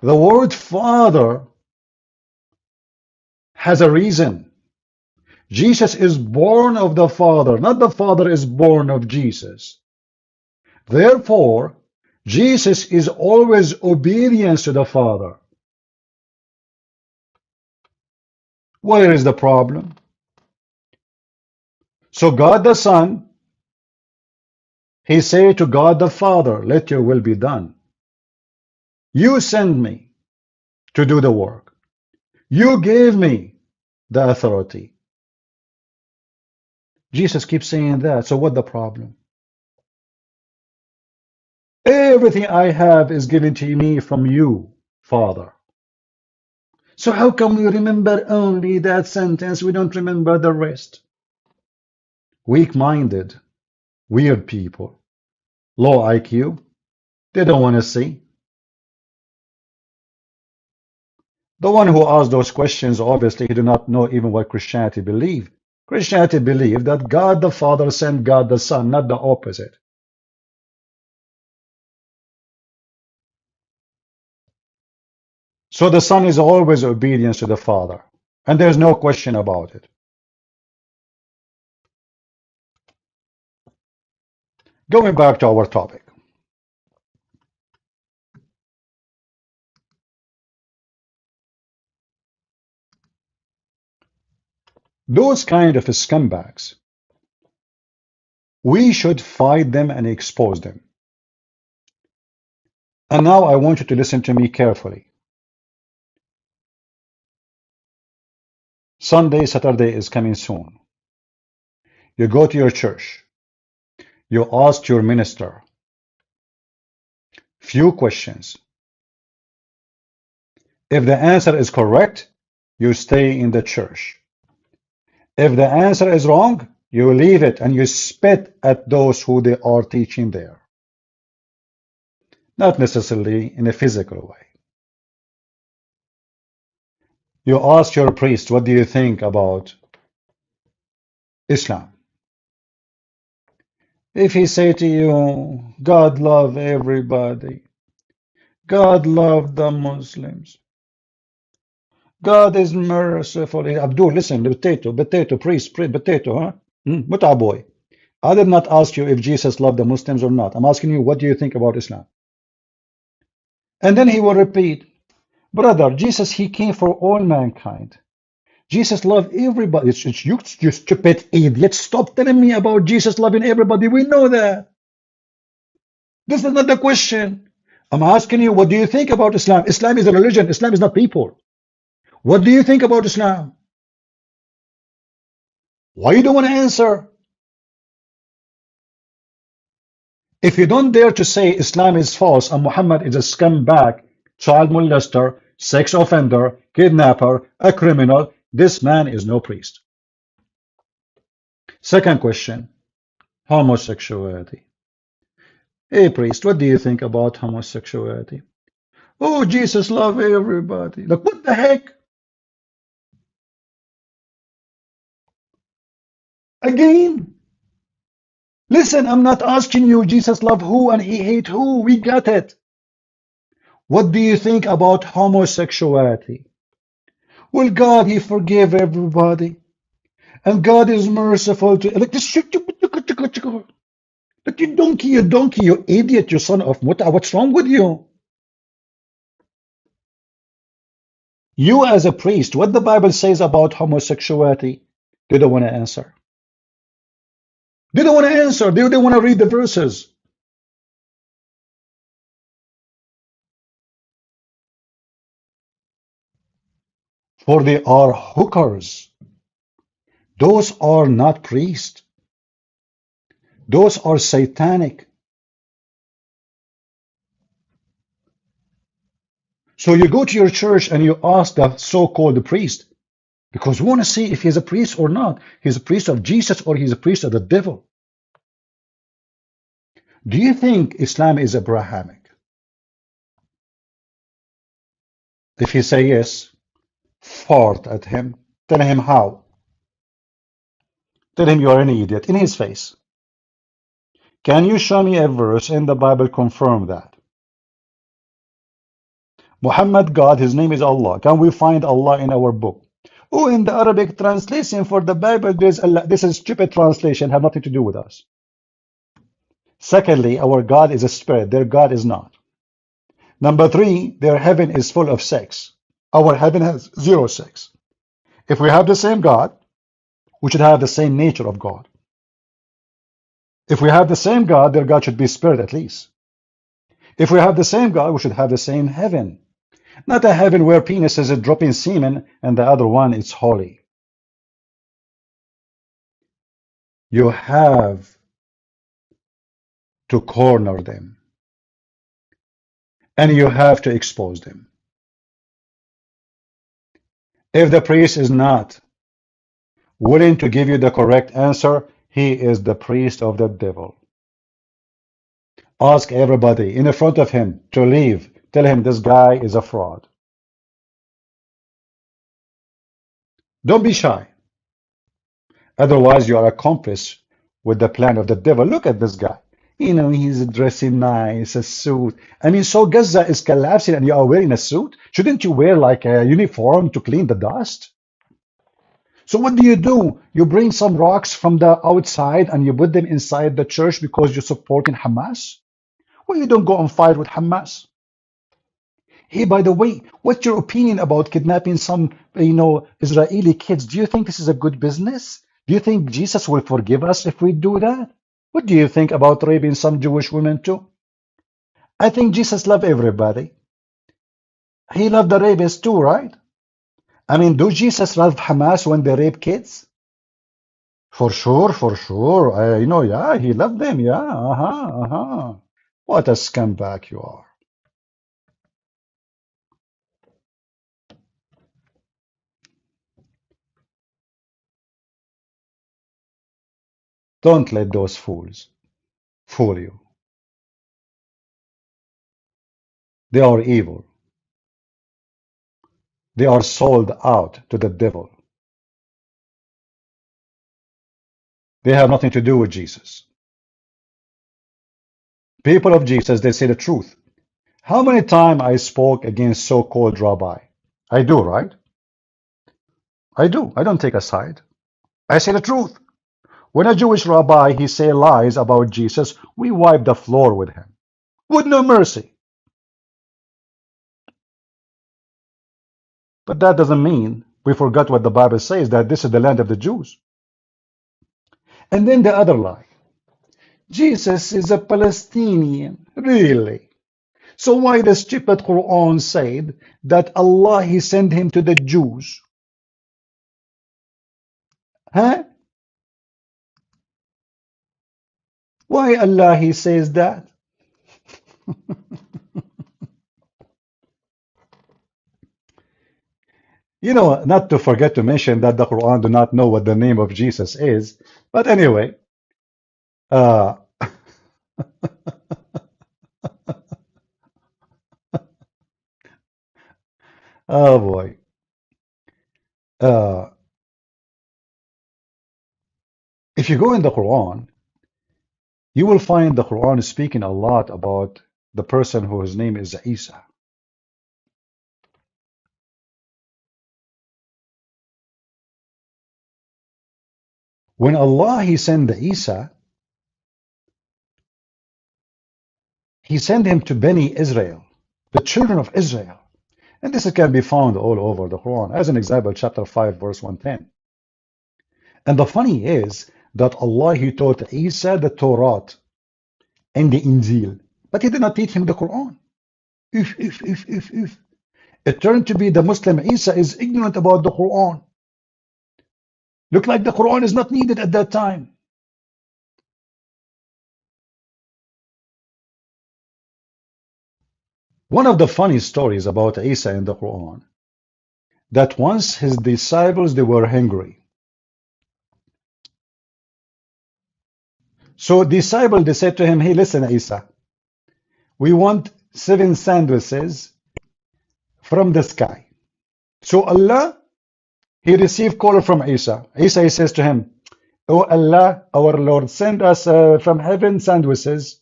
The word Father has a reason. Jesus is born of the Father, not the Father is born of Jesus. Therefore, Jesus is always obedience to the Father. Where is the problem? So God the Son, he said to God the Father, let your will be done. You send me to do the work. You gave me the authority. Jesus keeps saying that. So what the problem? Everything I have is given to me from you, Father. So how come we remember only that sentence? We don't remember the rest. Weak-minded, weird people, low IQ, they don't want to see. The one who asked those questions, obviously, he did not know even what Christianity believed. Christianity believed that God the Father sent God the Son, not the opposite. So the Son is always obedience to the Father, and there's no question about it. Going back to our topic. Those kind of scumbags, we should fight them and expose them. And now I want you to listen to me carefully. Sunday, Saturday is coming soon. You go to your church. You ask your minister few questions. If the answer is correct, you stay in the church. If the answer is wrong, you leave it and you spit at those who they are teaching there. Not necessarily in a physical way. You ask your priest, what do you think about Islam? If he say to you, God love everybody, God love the Muslims, God is merciful. Abdul, listen, potato, priest, potato, huh? Muta boy. I did not ask you if Jesus loved the Muslims or not. I'm asking you, what do you think about Islam? And then he will repeat, brother, Jesus, he came for all mankind. Jesus loved everybody. It's you stupid idiot. Stop telling me about Jesus loving everybody. We know that. This is not the question. I'm asking you, what do you think about Islam? Islam is a religion. Islam is not people. What do you think about Islam? Why you don't want to answer? If you don't dare to say Islam is false and Muhammad is a scumbag, child molester, sex offender, kidnapper, a criminal, this man is no priest. Second question, homosexuality. Hey priest, what do you think about homosexuality? Oh, Jesus loves everybody. Look, what the heck? Again? Listen, I'm not asking you Jesus love who and he hate who. We got it. What do you think about homosexuality? Well, God, he forgave everybody. And God is merciful to like this. Like you donkey, you idiot, you son of muta. What's wrong with you? You as a priest, what the Bible says about homosexuality, they don't want to answer. They don't want to answer. They don't want to read the verses. For they are hookers. Those are not priests. Those are satanic. So you go to your church and you ask the so-called priest, because we want to see if he's a priest or not. He's a priest of Jesus or he's a priest of the devil. Do you think Islam is Abrahamic? If he say yes, fart at him. Tell him how. Tell him you are an idiot in his face. Can you show me a verse in the Bible confirm that? Muhammad God, his name is Allah. Can we find Allah in our book? Oh, in the Arabic translation for the Bible, there's Allah. This is stupid translation, have nothing to do with us. Secondly, our God is a spirit. Their God is not. Number three, their heaven is full of sex. Our heaven has zero sex. If we have the same God, we should have the same nature of God. If we have the same God, their God should be spirit at least. If we have the same God, we should have the same heaven. Not a heaven where penises are dropping semen and the other one is holy. You have to corner them. And you have to expose them. If the priest is not willing to give you the correct answer, he is the priest of the devil. Ask everybody in front of him to leave. Tell him this guy is a fraud. Don't be shy. Otherwise, you are accomplice with the plan of the devil. Look at this guy. You know, he's dressing nice, a suit. I mean, so Gaza is collapsing and you are wearing a suit? Shouldn't you wear like a uniform to clean the dust? So what do? You bring some rocks from the outside and you put them inside the church because you're supporting Hamas? Well, you don't go and fight with Hamas. Hey, by the way, what's your opinion about kidnapping some, Israeli kids? Do you think this is a good business? Do you think Jesus will forgive us if we do that? What do you think about raping some Jewish women too? I think Jesus loved everybody. He loved the rapists too, right? I mean, do Jesus love Hamas when they rape kids? For sure, for sure. Yeah, he loved them. Yeah, What a scumbag you are. Don't let those fools fool you. They are evil. They are sold out to the devil. They have nothing to do with Jesus. People of Jesus, they say the truth. How many times I spoke against so-called rabbi? I do, right? I do. I don't take a side. I say the truth. When a Jewish rabbi, he say lies about Jesus, we wipe the floor with him. With no mercy. But that doesn't mean we forgot what the Bible says, that this is the land of the Jews. And then the other lie. Jesus is a Palestinian. Really? So why the stupid Quran said that Allah, he sent him to the Jews? Huh? Why Allah, he says that? Not to forget to mention that the Quran do not know what the name of Jesus is. But anyway, oh boy. If you go in the Quran, you will find the Quran is speaking a lot about the person whose name is Isa. When Allah, he sent the Isa, he sent him to Bani Israel, the children of Israel. And this can be found all over the Quran. As an example, chapter 5, verse 110. And the funny is that Allah, he taught Isa the Torah and the Injil, but he did not teach him the Quran. If. It turned to be the Muslim Isa is ignorant about the Quran. Look like the Quran is not needed at that time. One of the funny stories about Isa in the Quran, that once his disciples, they were hungry. So disciples, they said to him, hey, listen, Isa, we want 7 sandwiches from the sky. So Allah, he received call from Isa. Isa, he says to him, oh Allah, our Lord, send us from heaven sandwiches.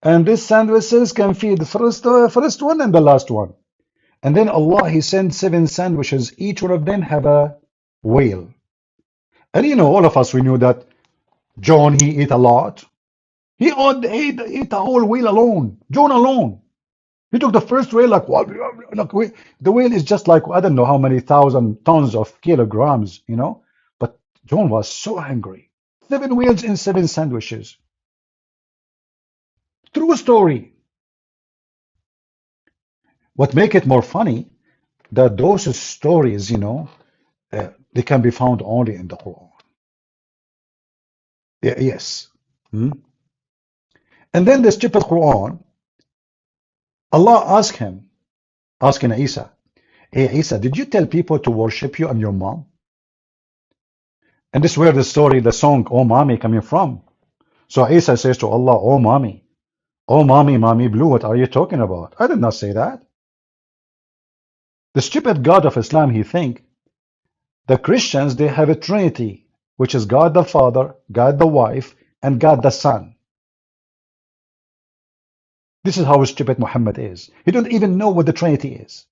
And these sandwiches can feed the first one and the last one. And then Allah, he sent 7 sandwiches. Each one of them have a whale. And all of us, we knew that John, he ate a lot. He ate a whole whale alone. John alone. He took the first whale like the whale is just like, I don't know how many thousand tons of kilograms, But John was so hungry. 7 whales and 7 sandwiches. True story. What make it more funny, that those stories, they can be found only in the Quran. Yes. And then the stupid Quran, Allah asking Isa, hey Isa, did you tell people to worship you and your mom? And this is where the song, Oh Mommy, coming from. So Isa says to Allah, oh mommy, mommy blue, what are you talking about? I did not say that. The stupid God of Islam, he think The Christians, they have a Trinity, which is God the Father, God the wife, and God the Son. This is how stupid Muhammad is. He don't even know what the Trinity is.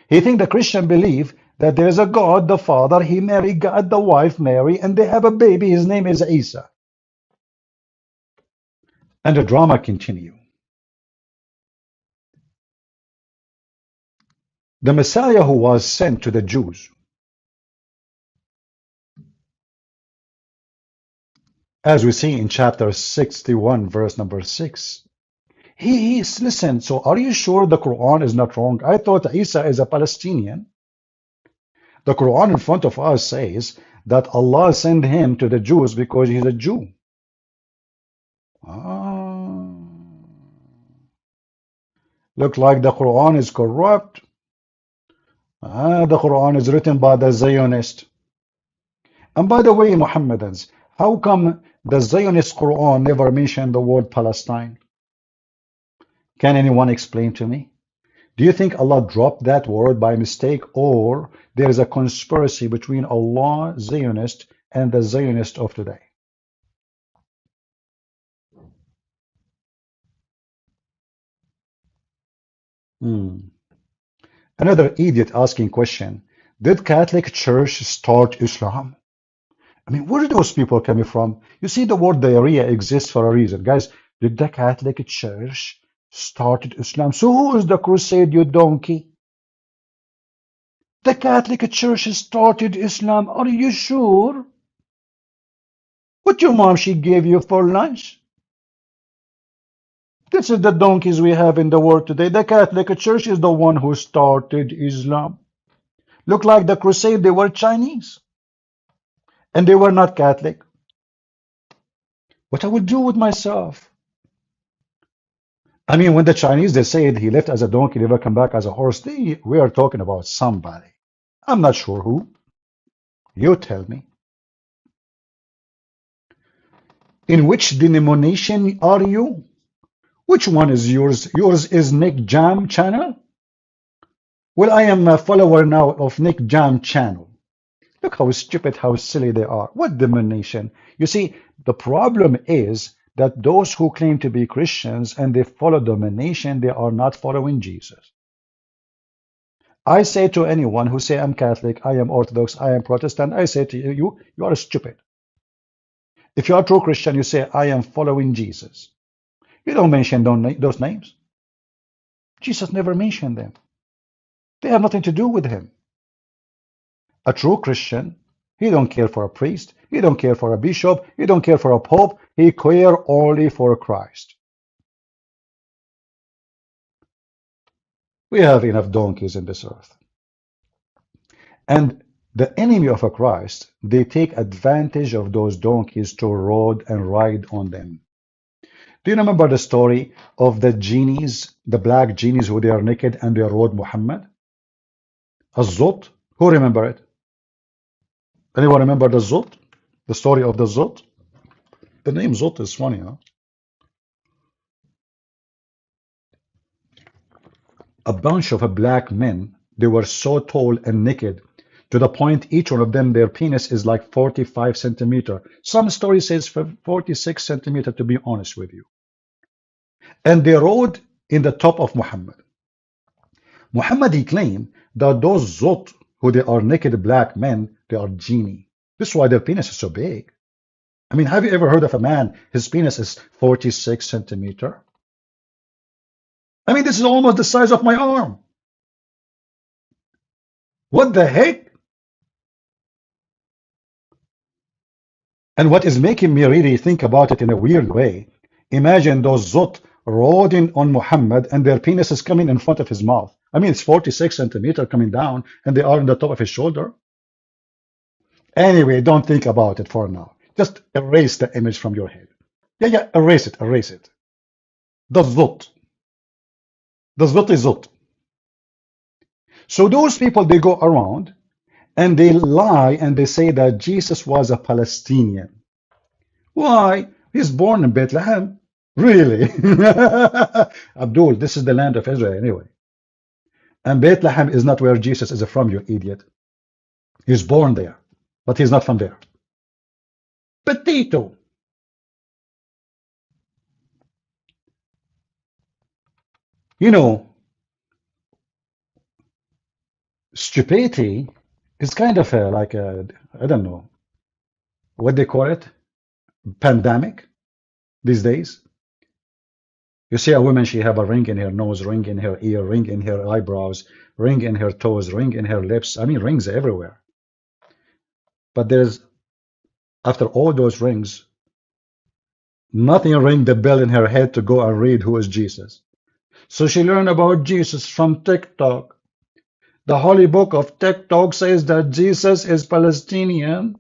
He thinks the Christian believe that there is a God the Father, he married God the wife, Mary, and they have a baby, his name is Isa. And the drama continue. The Messiah who was sent to the Jews, as we see in chapter 61, verse number 6, he's listen, so are you sure the Quran is not wrong? I thought Isa is a Palestinian. The Quran in front of us says that Allah sent him to the Jews because he's a Jew. Look like the Quran is corrupt. The Quran is written by the Zionist. And by the way, Muhammadans, how come the Zionist Quran never mentioned the word Palestine? Can anyone explain to me? Do you think Allah dropped that word by mistake, or there is a conspiracy between Allah, Zionist, and the Zionist of today? Another idiot asking question, did Catholic Church start Islam? I mean, where are those people coming from? You see, the word diarrhea exists for a reason. Guys, did the Catholic Church started Islam? So who is the crusade, you donkey? The Catholic Church started Islam. Are you sure? What your mom, she gave you for lunch? This is the donkeys we have in the world today. The Catholic Church is the one who started Islam. Look like the crusade, they were Chinese. And they were not Catholic. What I would do with myself? I mean, when the Chinese, they said he left as a donkey, never come back as a horse, we are talking about somebody. I'm not sure who. You tell me. In which denomination are you? Which one is yours? Yours is Nick Jam channel? Well, I am a follower now of Nick Jam channel. Look how stupid, how silly they are. What denomination? You see, the problem is that those who claim to be Christians and they follow domination, they are not following Jesus. I say to anyone who say I'm Catholic, I am Orthodox, I am Protestant, I say to you, you are stupid. If you are true Christian, you say, I am following Jesus. You don't mention those names. Jesus never mentioned them. They have nothing to do with him. A true Christian, he don't care for a priest, he don't care for a bishop, he don't care for a pope, he care only for Christ. We have enough donkeys in this earth. And the enemy of a Christ, they take advantage of those donkeys to ride on them. Do you remember the story of the genies, the black genies who they are naked and they rode Muhammad? Az-Zut? Who remember it? Anyone remember the Zut? The story of the Zut? The name Zut is funny, huh? A bunch of black men, they were so tall and naked, to the point each one of them, their penis is like 45 centimeters. Some story says 46 centimeters, to be honest with you. And they rode in the top of Muhammad. Muhammad, he claimed that those Zut, who they are naked black men, they are genie. This is why their penis is so big. I mean, have you ever heard of a man, his penis is 46 centimeters? I mean, this is almost the size of my arm. What the heck? And what is making me really think about it in a weird way, imagine those Zut riding on Muhammad and their penis is coming in front of his mouth. I mean, it's 46 centimeters coming down and they are on the top of his shoulder. Anyway, don't think about it for now. Just erase the image from your head. Yeah, erase it, erase it. The Zut. The Zut is Zut. So those people, they go around and they lie and they say that Jesus was a Palestinian. Why? He's born in Bethlehem. Really? Abdul, this is the land of Israel anyway. And Bethlehem is not where Jesus is from, you idiot. He's born there, but he's not from there. Potato. You know, stupidity is kind of like a, I don't know, what they call it, pandemic these days. You see a woman, she have a ring in her nose, ring in her ear, ring in her eyebrows, ring in her toes, ring in her lips. I mean, rings everywhere. But there's, after all those rings, nothing ring the bell in her head to go and read who is Jesus. So she learned about Jesus from TikTok. The holy book of TikTok says that Jesus is Palestinian.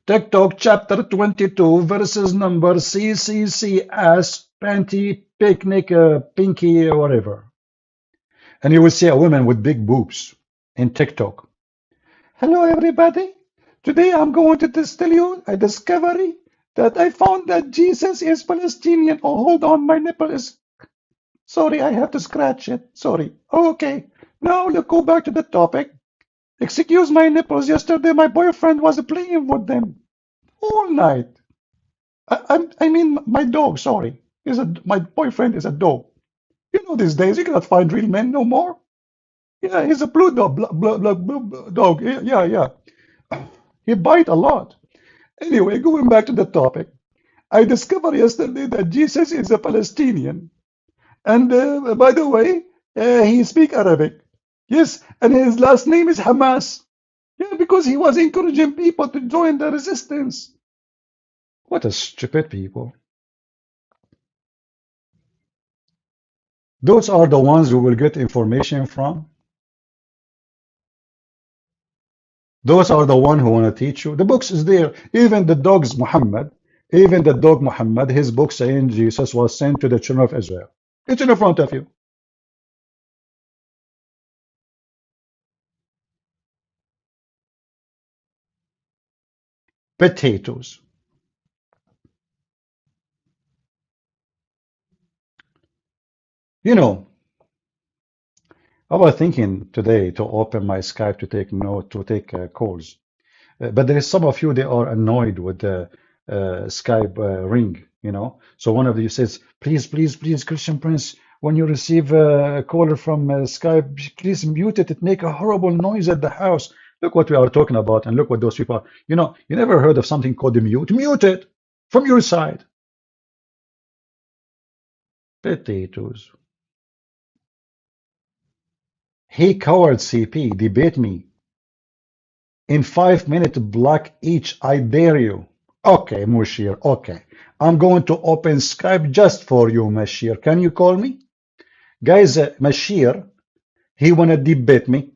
TikTok chapter 22 verses number CCCS panty picnic pinky whatever. And you will see a woman with big boobs in TikTok. Hello everybody. Today I'm going to tell you a discovery that I found that Jesus is Palestinian. Oh, hold on, my nipple is... Sorry, I have to scratch it. Sorry. Okay. Now let's go back to the topic. Excuse my nipples. Yesterday my boyfriend was playing with them all night. I mean my dog, sorry. My boyfriend is a dog. You know these days you cannot find real men no more. Yeah, he's a blue dog. Blue dog. Yeah. He bite a lot. Anyway, going back to the topic. I discovered yesterday that Jesus is a Palestinian. And by the way, he speaks Arabic. Yes, and his last name is Hamas. Yeah, because he was encouraging people to join the resistance. What a stupid people. Those are the ones who will get information from. Those are the ones who want to teach you. The books is there. Even the dog's Muhammad, even the dog Muhammad, his book saying Jesus was sent to the children of Israel. It's in front of you. Potatoes. You know, I was thinking today to open my Skype to take calls, but there is some of you they are annoyed with the Skype ring. You know, so one of you says, please, Christian Prince, when you receive a caller from Skype, please mute it. It make a horrible noise at the house. Look what we are talking about, and look what those people are. You know, you never heard of something called the mute. Mute it from your side. Potatoes. Hey, coward CP, debate me. In 5 minutes, block each. I dare you. Okay, Mushir, okay. I'm going to open Skype just for you, Mashir. Can you call me? Guys, Mashir, he want to debate me.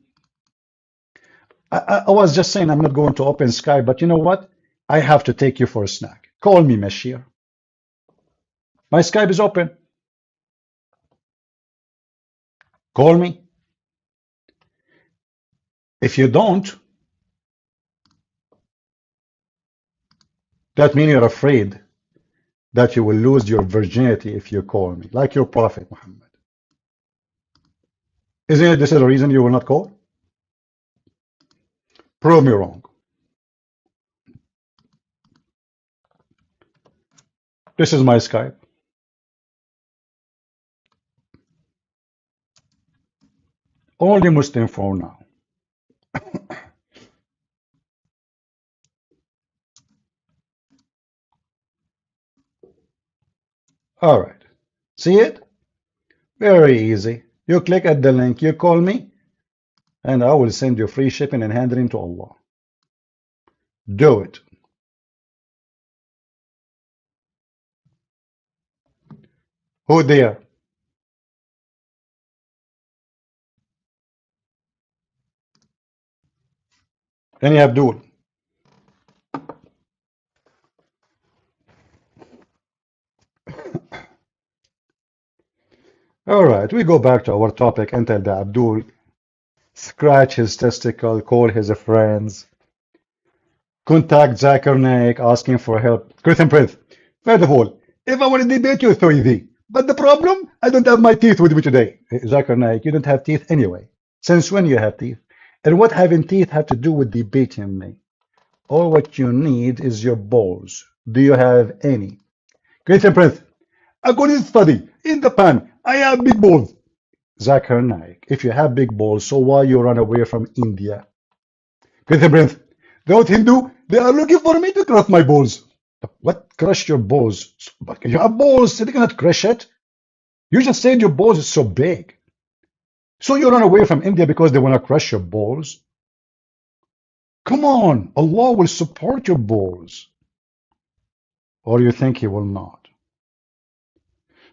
I was just saying I'm not going to open Skype, but you know what? I have to take you for a snack. Call me, Mashir. My Skype is open. Call me. If you don't, that means you're afraid that you will lose your virginity if you call me, like your Prophet Muhammad. Isn't it this is the reason you will not call? Prove me wrong. This is my Skype. Only Muslim for now. All right. See it? Very easy. You click at the link, you call me, and I will send you free shipping and handling to Allah. Do it. Who there? Any Abdul? All right, we go back to our topic until the Abdul scratch his testicle, call his friends, contact Zakir Naik asking for help. Christian Prince, first of all, if I want to debate you, so easy. But the problem, I don't have my teeth with me today. Zakir Naik, you don't have teeth anyway. Since when you have teeth? And what having teeth have to do with debating me? All what you need is your balls. Do you have any? Great Prince, I go to study in the pan. I have big balls. Zakir Naik, if you have big balls, so why you run away from India? Great Prince, those Hindu, they are looking for me to crush my balls. What? Crush your balls? But you have balls, they cannot crush it. You just said your balls is so big. So you run away from India because they want to crush your balls? Come on, Allah will support your balls. Or you think He will not?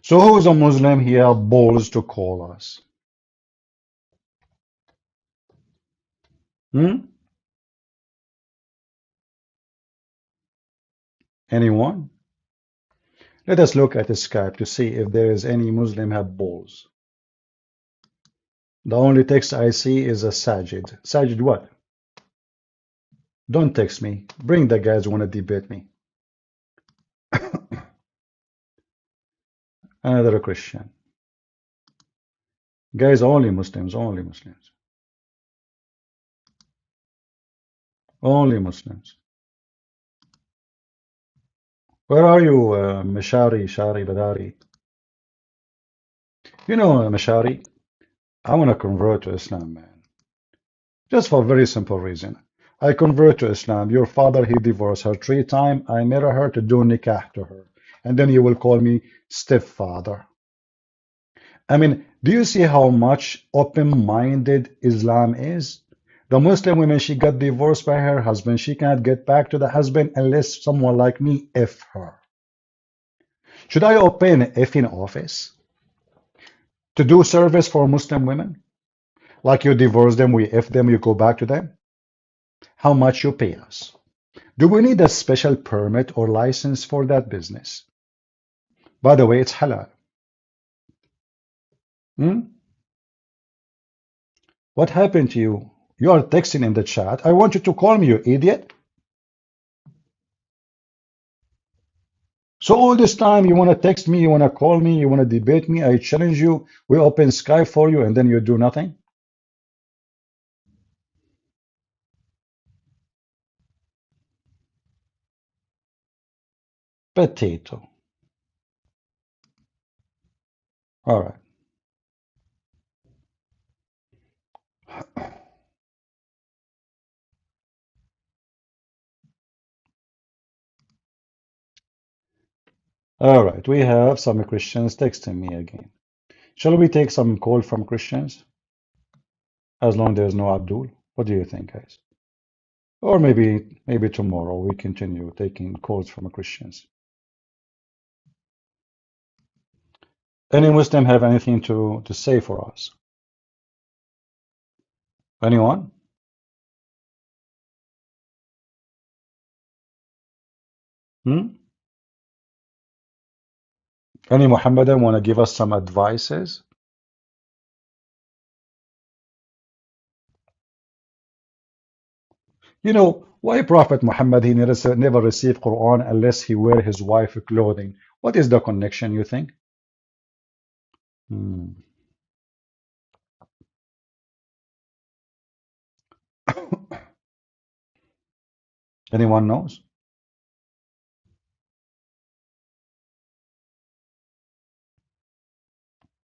So who is a Muslim? He has balls to call us. Anyone? Let us look at the Skype to see if there is any Muslim have balls. The only text I see is a Sajid. Sajid what? Don't text me. Bring the guys who want to debate me. Another Christian. Guys, only Muslims, only Muslims. Only Muslims. Where are you, Mashari, Shari, Badari? You know, Mashari, I want to convert to Islam, man. Just for a very simple reason. I convert to Islam. Your father, he divorced her 3 times. I marry her to do nikah to her. And then you will call me stepfather. I mean, do you see how much open-minded Islam is? The Muslim woman, she got divorced by her husband. She cannot get back to the husband unless someone like me F her. Should I open an effing office to do service for Muslim women? Like you divorce them, we F them, you go back to them? How much you pay us? Do we need a special permit or license for that business? By the way, it's halal. What happened to you? You are texting in the chat. I want you to call me, you idiot. So all this time you want to text me, you want to call me, you want to debate me, I challenge you, we open Skype for you, and then you do nothing? Potato. All right. All right, we have some Christians texting me again. Shall we take some call from Christians? As long as there's no Abdul. What do you think, guys? Or maybe tomorrow we continue taking calls from Christians. Any Muslim have anything to say for us? Anyone? Any Muhammadan want to give us some advices? You know, why Prophet Muhammad, he never received Quran unless he wear his wife clothing? What is the connection, you think? Anyone knows?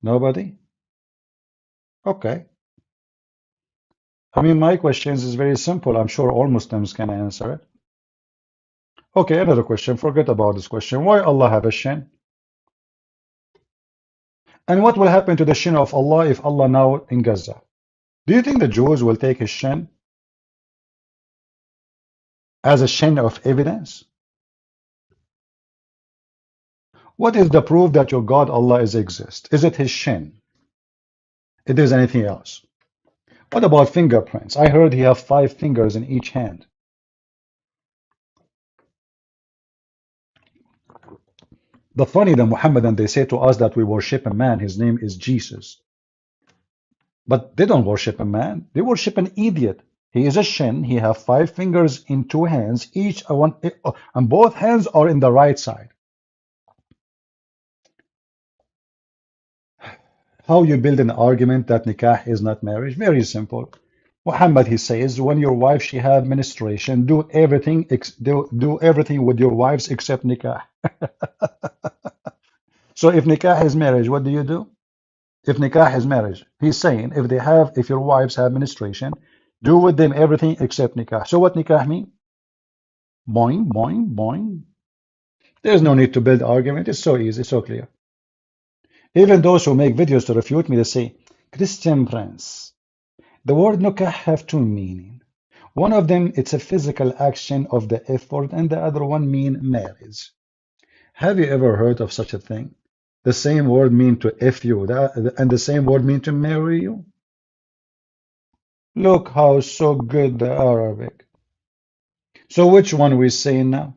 Nobody? Okay. I mean, my questions is very simple. I'm sure all Muslims can answer it. Okay, another question. Forget about this question. Why Allah have a shin? And what will happen to the shin of Allah if Allah now in Gaza? Do you think the Jews will take his shin as a shin of evidence? What is the proof that your God Allah is exist? Is it his shin? It is anything else? What about fingerprints? I heard he have 5 fingers in each hand. The funny, the Muhammadan, they say to us that we worship a man, his name is Jesus. But they don't worship a man, they worship an idiot. He is a shin, he have 5 fingers in 2 hands, each one, and both hands are in the right side. How you build an argument that nikah is not marriage? Very simple. Muhammad, he says, when your wife she have menstruation, do everything do everything with your wives except nikah. So if nikah is marriage, what do you do? If nikah is marriage, he's saying if your wives have menstruation, do with them everything except nikah. So what nikah mean? Boing, boing, boing. There's no need to build argument. It's so easy, so clear. Even those who make videos to refute me, they say, Christian Prince, the word nikah have two meaning. One of them, it's a physical action of the effort, and the other one mean marriage. Have you ever heard of such a thing? The same word mean to F you, and the same word mean to marry you? Look how so good the Arabic. So which one we saying now?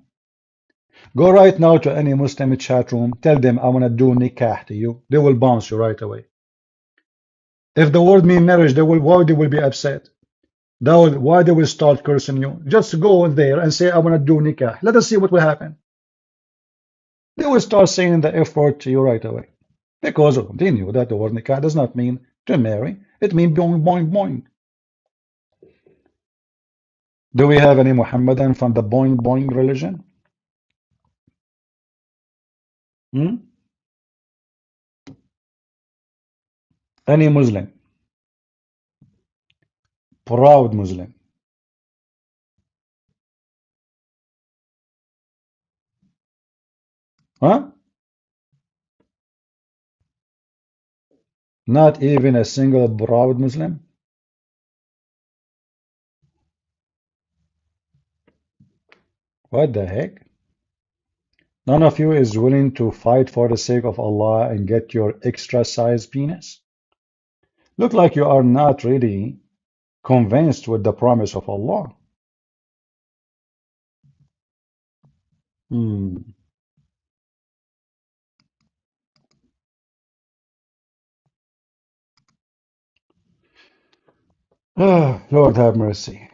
Go right now to any Muslim chat room, tell them I want to do nikah to you. They will bounce you right away. If the word mean marriage, why they will be upset? Why they will start cursing you? Just go there and say I want to do nikah. Let us see what will happen. They will start saying the F word to you right away. Because they knew that the word nikah does not mean to marry. It means boing, boing, boing. Do we have any Muhammadan from the boing, boing religion? Any Muslim? Proud Muslim? Huh? Not even a single proud Muslim? What the heck? None of you is willing to fight for the sake of Allah and get your extra size penis? Look like you are not really convinced with the promise of Allah. Lord have mercy.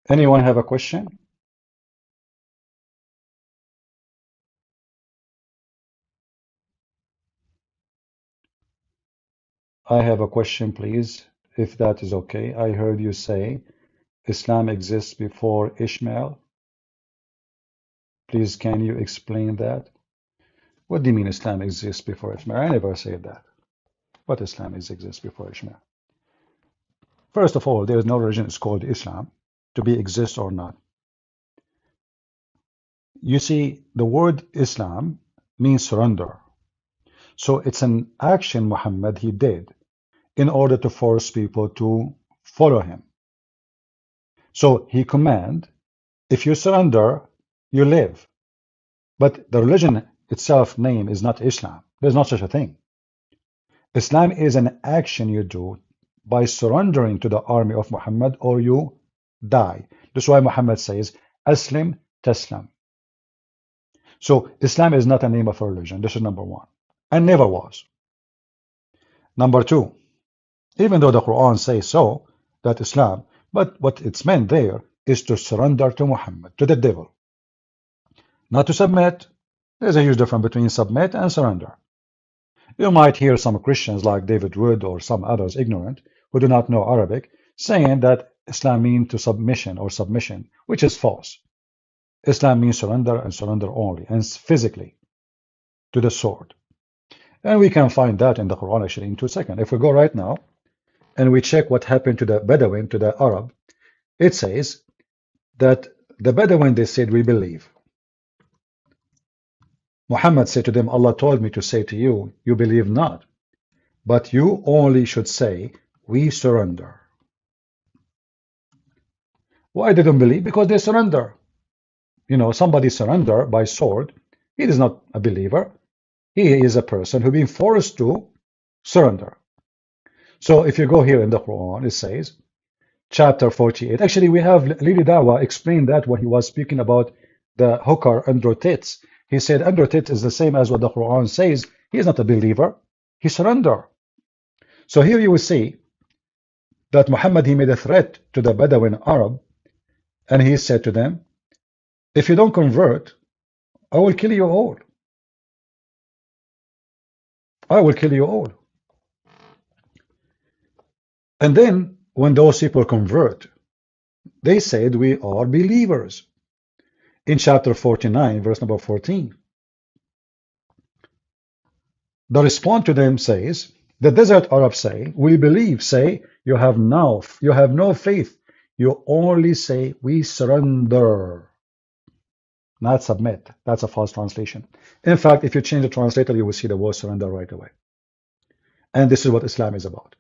Anyone have a question? I have a question, please, if that is okay. I heard you say Islam exists before Ishmael. Please, can you explain that? What do you mean Islam exists before Ishmael? I never said that. What Islam exists before Ishmael? First of all, there is no religion is called Islam to be exist or not. You see, the word Islam means surrender. So it's an action Muhammad he did in order to force people to follow him. So he command, if you surrender, you live. But the religion itself name is not Islam. There's not such a thing. Islam is an action you do by surrendering to the army of Muhammad or you die. That's why Muhammad says, Aslim Taslam. So Islam is not a name of a religion. This is number one. And never was. Number two, even though the Quran says so, that Islam, but what it's meant there is to surrender to Muhammad, to the devil. Not to submit. There's a huge difference between submit and surrender. You might hear some Christians like David Wood or some others ignorant who do not know Arabic saying that Islam means to submission or submission, which is false. Islam means surrender and surrender only, and physically to the sword. And we can find that in the Quran actually in 2 seconds. If we go right now and we check what happened to the Bedouin, to the Arab, it says that the Bedouin, they said, we believe. Muhammad said to them, Allah told me to say to you, you believe not, but you only should say, we surrender. Why they don't believe? Because they surrender. You know, somebody surrender by sword, he is not a believer. He is a person who been forced to surrender. So if you go here in the Quran, it says, chapter 48. Actually, we have Lili Dawa explained that when he was speaking about the hooker under tits. He said under tits is the same as what the Quran says. He is not a believer. He surrender. So here you will see that Muhammad, he made a threat to the Bedouin Arab, and he said to them, if you don't convert, I will kill you all. I will kill you all. And then when those people convert, they said we are believers. In chapter 49, verse number 14, the response to them says, the desert Arabs say, we believe, say, you have no faith. You only say, we surrender, not submit. That's a false translation. In fact, if you change the translator, you will see the word surrender right away. And this is what Islam is about.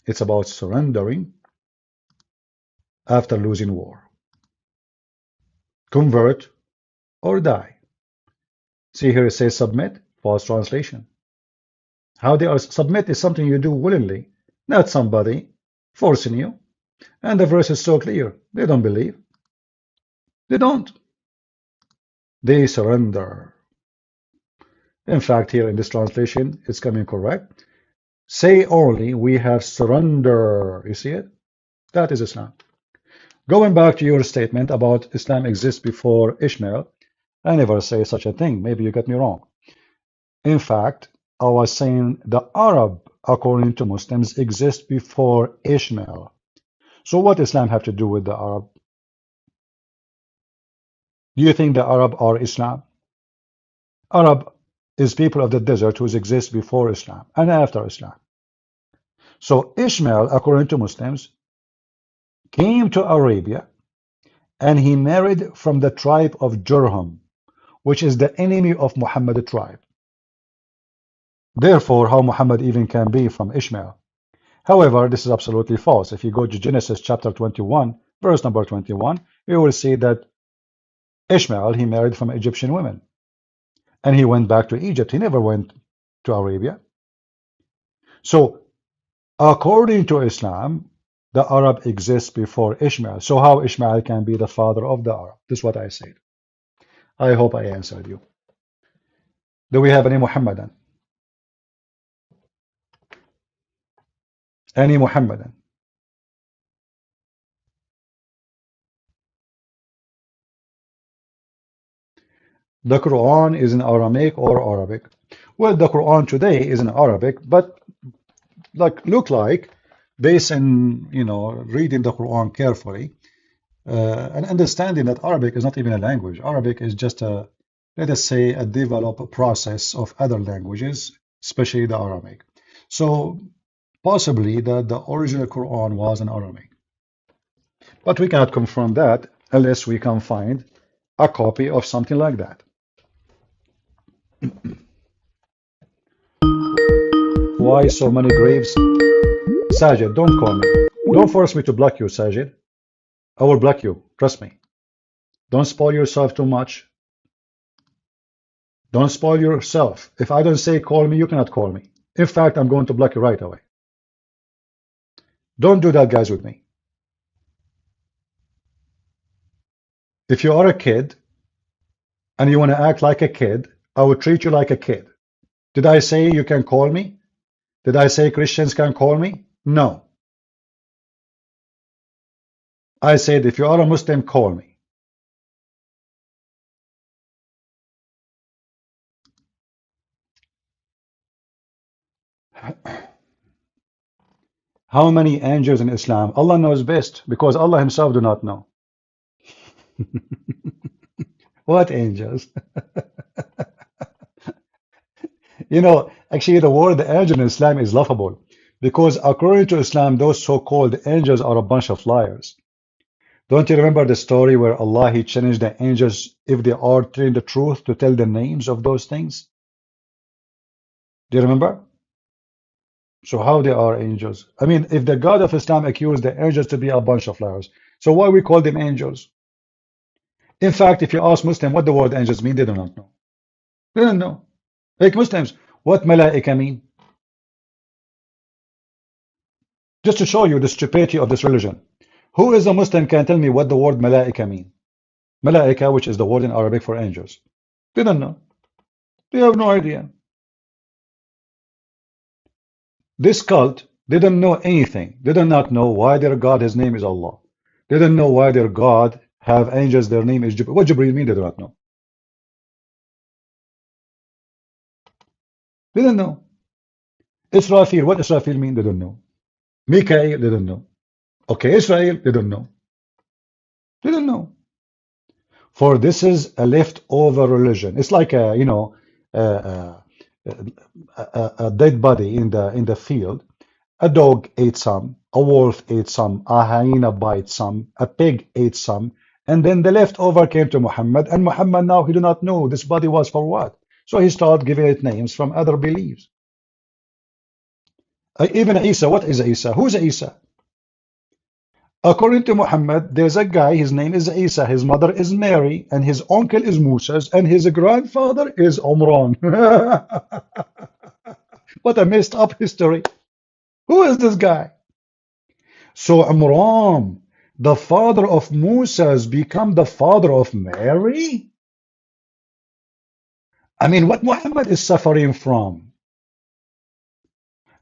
It's about surrendering after losing war. Convert or die. See here it says submit, false translation. How they are submit is something you do willingly, not somebody forcing you. And the verse is so clear. They don't believe. They don't. They surrender. In fact, here in this translation, it's coming correct. Say only, we have surrender. You see it? That is Islam. Going back to your statement about Islam exists before Ishmael, I never say such a thing. Maybe you got me wrong. In fact, I was saying the Arab, according to Muslims, exist before Ishmael. So what Islam have to do with the Arab? Do you think the Arab are Islam? Arab is people of the desert who exist before Islam and after Islam. So Ishmael, according to Muslims, came to Arabia and he married from the tribe of Jurham, which is the enemy of Muhammad tribe. Therefore, how Muhammad even can be from Ishmael? However, this is absolutely false. If you go to Genesis chapter 21, verse number 21, you will see that Ishmael, he married from Egyptian women. And he went back to Egypt. He never went to Arabia. So, according to Islam, the Arab exists before Ishmael. So how Ishmael can be the father of the Arab? This is what I said. I hope I answered you. Do we have any Muhammadan? Any Muhammadan? The Quran is in Aramaic or Arabic? Well, the Quran today is in Arabic, but look like, based on reading the Quran carefully and understanding that Arabic is not even a language. Arabic is just a, let us say, a developed process of other languages, especially the Aramaic. So possibly that the original Quran was in Aramaic, but we cannot confirm that unless we can find a copy of something like that. Why so many graves? Sajid, don't call me. Don't force me to block you, Sajid. I will block you, trust me. Don't spoil yourself too much. Don't spoil yourself. If I don't say call me, you cannot call me. In fact, I'm going to block you right away. Don't do that, guys, with me. If you are a kid and you want to act like a kid, I will treat you like a kid. Did I say you can call me? Did I say Christians can call me? No. I said if you are a Muslim, call me. How many angels in Islam? Allah knows best, because Allah himself do not know. What angels? Actually the word angel in Islam is laughable, because according to Islam, those so-called angels are a bunch of liars. Don't you remember the story where Allah, he challenged the angels if they are telling the truth to tell the names of those things? Do you remember? So how they are angels? I mean, if the God of Islam accused the angels to be a bunch of liars, so why we call them angels? In fact, if you ask Muslims what the word angels mean, they do not know. They don't know. Like Muslims, what malaika mean? Just to show you the stupidity of this religion. Who is a Muslim can tell me what the word malaika mean? Malaika, which is the word in Arabic for angels. They don't know. They have no idea. This cult, they don't know anything. They do not know why their God, his name is Allah. They don't know why their God have angels, their name is Jibreel. What Jibreel mean, they do not know. They don't know. Israfil, what Israfil mean, they don't know. Mikael didn't know. Okay, Israel didn't know. Didn't know. For this is a leftover religion. It's like a, a, a dead body in the field. A dog ate some, a wolf ate some, a hyena bite some, a pig ate some, and then the leftover came to Muhammad, and Muhammad now he do not know this body was for what. So he started giving it names from other beliefs. Even Isa, what is Isa? Who's Isa? According to Muhammad, there's a guy, his name is Isa, his mother is Mary, and his uncle is Moses, and his grandfather is Omran. What a messed up history. Who is this guy? So Omran, the father of Moses, become the father of Mary? I mean, what Muhammad is suffering from?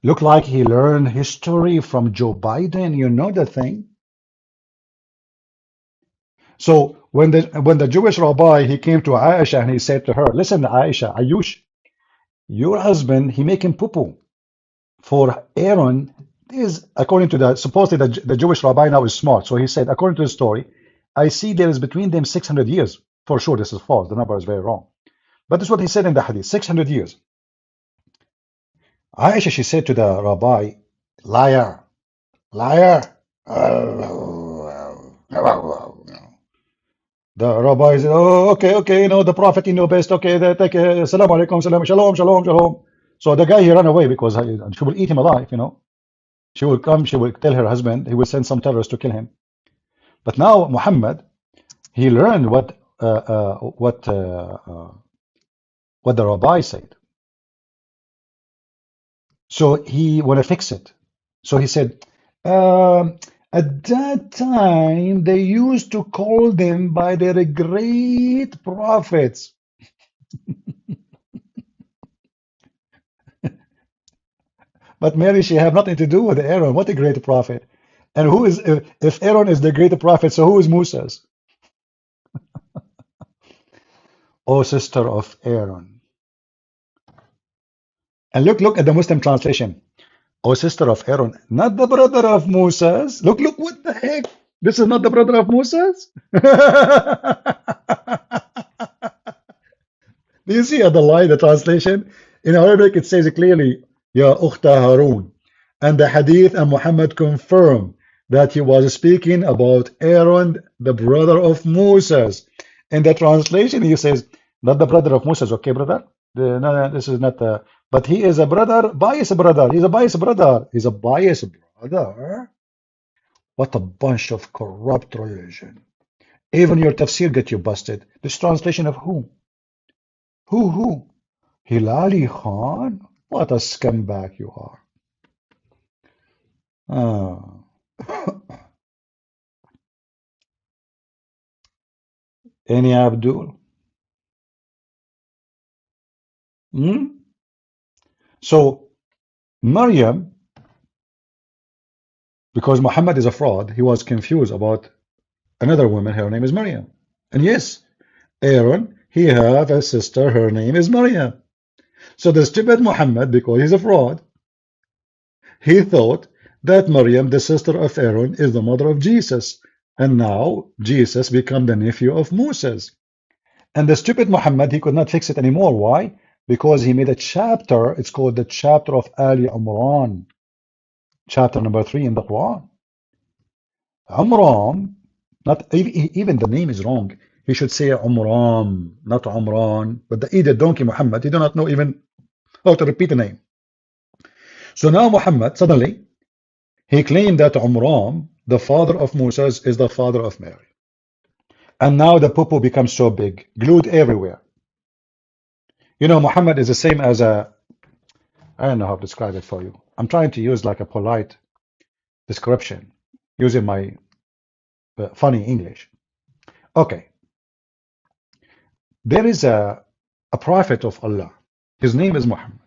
Look like he learned history from Joe Biden, you know the thing. So when the Jewish rabbi he came to Aisha and he said to her, listen, Aisha, Ayush, your husband he making poo-poo for Aaron is according to the supposedly the Jewish rabbi now is smart. So he said, according to the story, I see there is between them 600 years. For sure, this is false. The number is very wrong. But this is what he said in the hadith, 600 years. Aisha, she said to the rabbi, liar, liar. The rabbi said, oh, okay, the prophet, best. Okay, they take salam alaikum, salam, shalom, shalom, shalom. So the guy, he ran away because she will eat him alive, She will come, she will tell her husband, he will send some terrorists to kill him. But now Muhammad, he learned what the rabbi said. So he want to fix it. So he said, at that time, they used to call them by their great prophets. But Mary, she have nothing to do with Aaron. What a great prophet. And who is, if Aaron is the great prophet, so who is Moses? Oh, sister of Aaron. And look at the Muslim translation. Oh, sister of Aaron, not the brother of Moses. Look, what the heck? This is not the brother of Moses? Do you see the lie, the translation? In Arabic, it says clearly, Ya Ukhta Harun. And the hadith and Muhammad confirm that he was speaking about Aaron, the brother of Moses. In the translation, he says, not the brother of Moses. Okay, brother? No, this is not the... But he is a brother, biased brother. He's a biased brother. He's a biased brother. What a bunch of corrupt religion. Even your tafsir get you busted. This translation of who? Who? Hilali Khan? What a scumbag you are. Any Abdul? So Maryam, because Muhammad is a fraud, he was confused about another woman. Her name is Maryam. And yes, Aaron, he have a sister. Her name is Maryam. So the stupid Muhammad, because he's a fraud, he thought that Maryam, the sister of Aaron, is the mother of Jesus. And now Jesus become the nephew of Moses. And the stupid Muhammad, he could not fix it anymore. Why? Because he made a chapter. It's called the chapter of Ali Imran. Chapter number 3 in the Quran. Umran, not even the name is wrong. He should say Umran, not Umran. But the idiot donkey Muhammad, he do not know even how to repeat the name. So now Muhammad, suddenly, he claimed that Umran, the father of Moses, is the father of Mary. And now the poo-poo becomes so big, glued everywhere. Muhammad is the same as I don't know how to describe it for you. I'm trying to use like a polite description, using my funny English. Okay. There is a prophet of Allah. His name is Muhammad.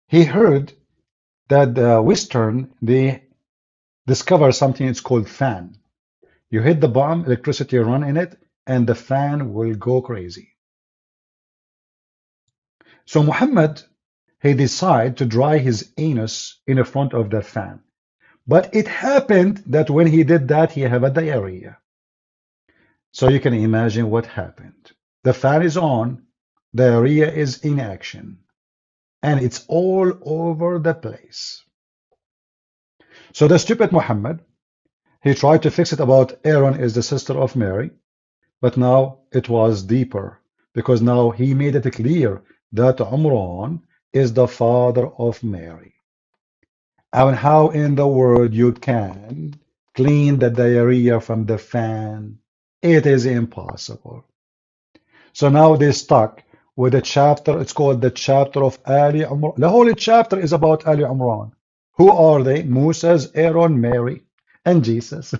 He heard that the Western, they discover something, it's called fan. You hit the bomb, electricity run in it, and the fan will go crazy. So Muhammad, he decided to dry his anus in front of the fan. But it happened that when he did that, he had a diarrhea. So you can imagine what happened. The fan is on, diarrhea is in action, and it's all over the place. So the stupid Muhammad, he tried to fix it about Aaron is the sister of Mary, but now it was deeper, because now he made it clear that Umran is the father of Mary. And how in the world you can clean the diarrhea from the fan? It is impossible. So now they stuck with a chapter, it's called the chapter of Ali Imran. The whole chapter is about Ali Imran. Who are they? Moses, Aaron, Mary, and Jesus.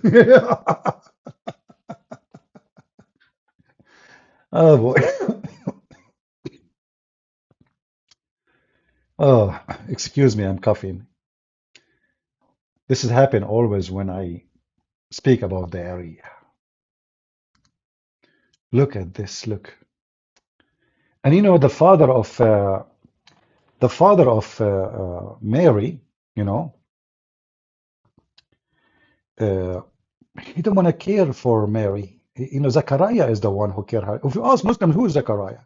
Oh boy. Oh, excuse me, I'm coughing. This has happened always when I speak about the area. Look at this, look. And you know, the father of Mary, you know, he didn't want to care for Mary. You know, Zachariah is the one who cared her. If you ask Muslims, who is Zachariah?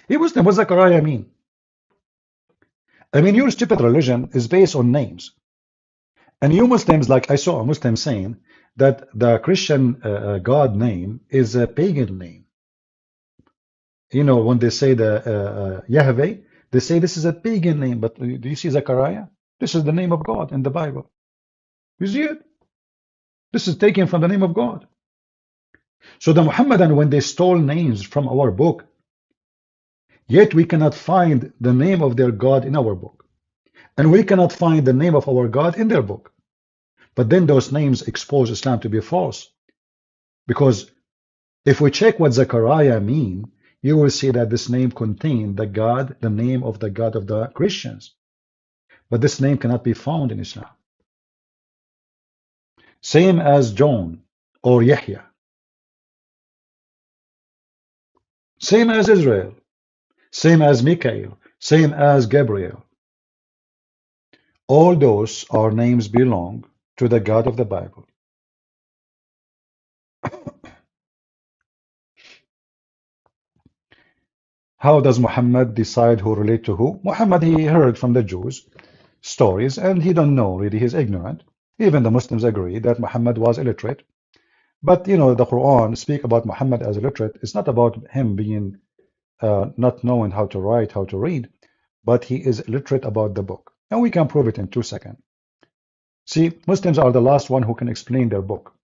He Muslim, what Zachariah mean? I mean, your stupid religion is based on names. And you Muslims, like I saw a Muslim saying that the Christian God name is a pagan name. You know, when they say the Yahweh, they say this is a pagan name. But do you see Zechariah? This is the name of God in the Bible. You see it? This is taken from the name of God. So the Muhammadan, when they stole names from our book, yet we cannot find the name of their God in our book. And we cannot find the name of our God in their book. But then those names expose Islam to be false. Because if we check what Zechariah mean, you will see that this name contained the God, the name of the God of the Christians. But this name cannot be found in Islam. Same as John or Yahya. Same as Israel. Same as Michael. Same as Gabriel. All those are names belong to the God of the Bible. How does Muhammad decide who relate to who? Muhammad, he heard from the Jews stories and he don't know really, he's ignorant. Even the Muslims agree that Muhammad was illiterate. But you know, the Quran speak about Muhammad as illiterate. It's not about him being not knowing how to write, how to read, but he is illiterate about the book. And we can prove it in 2 seconds. See, Muslims are the last one who can explain their book.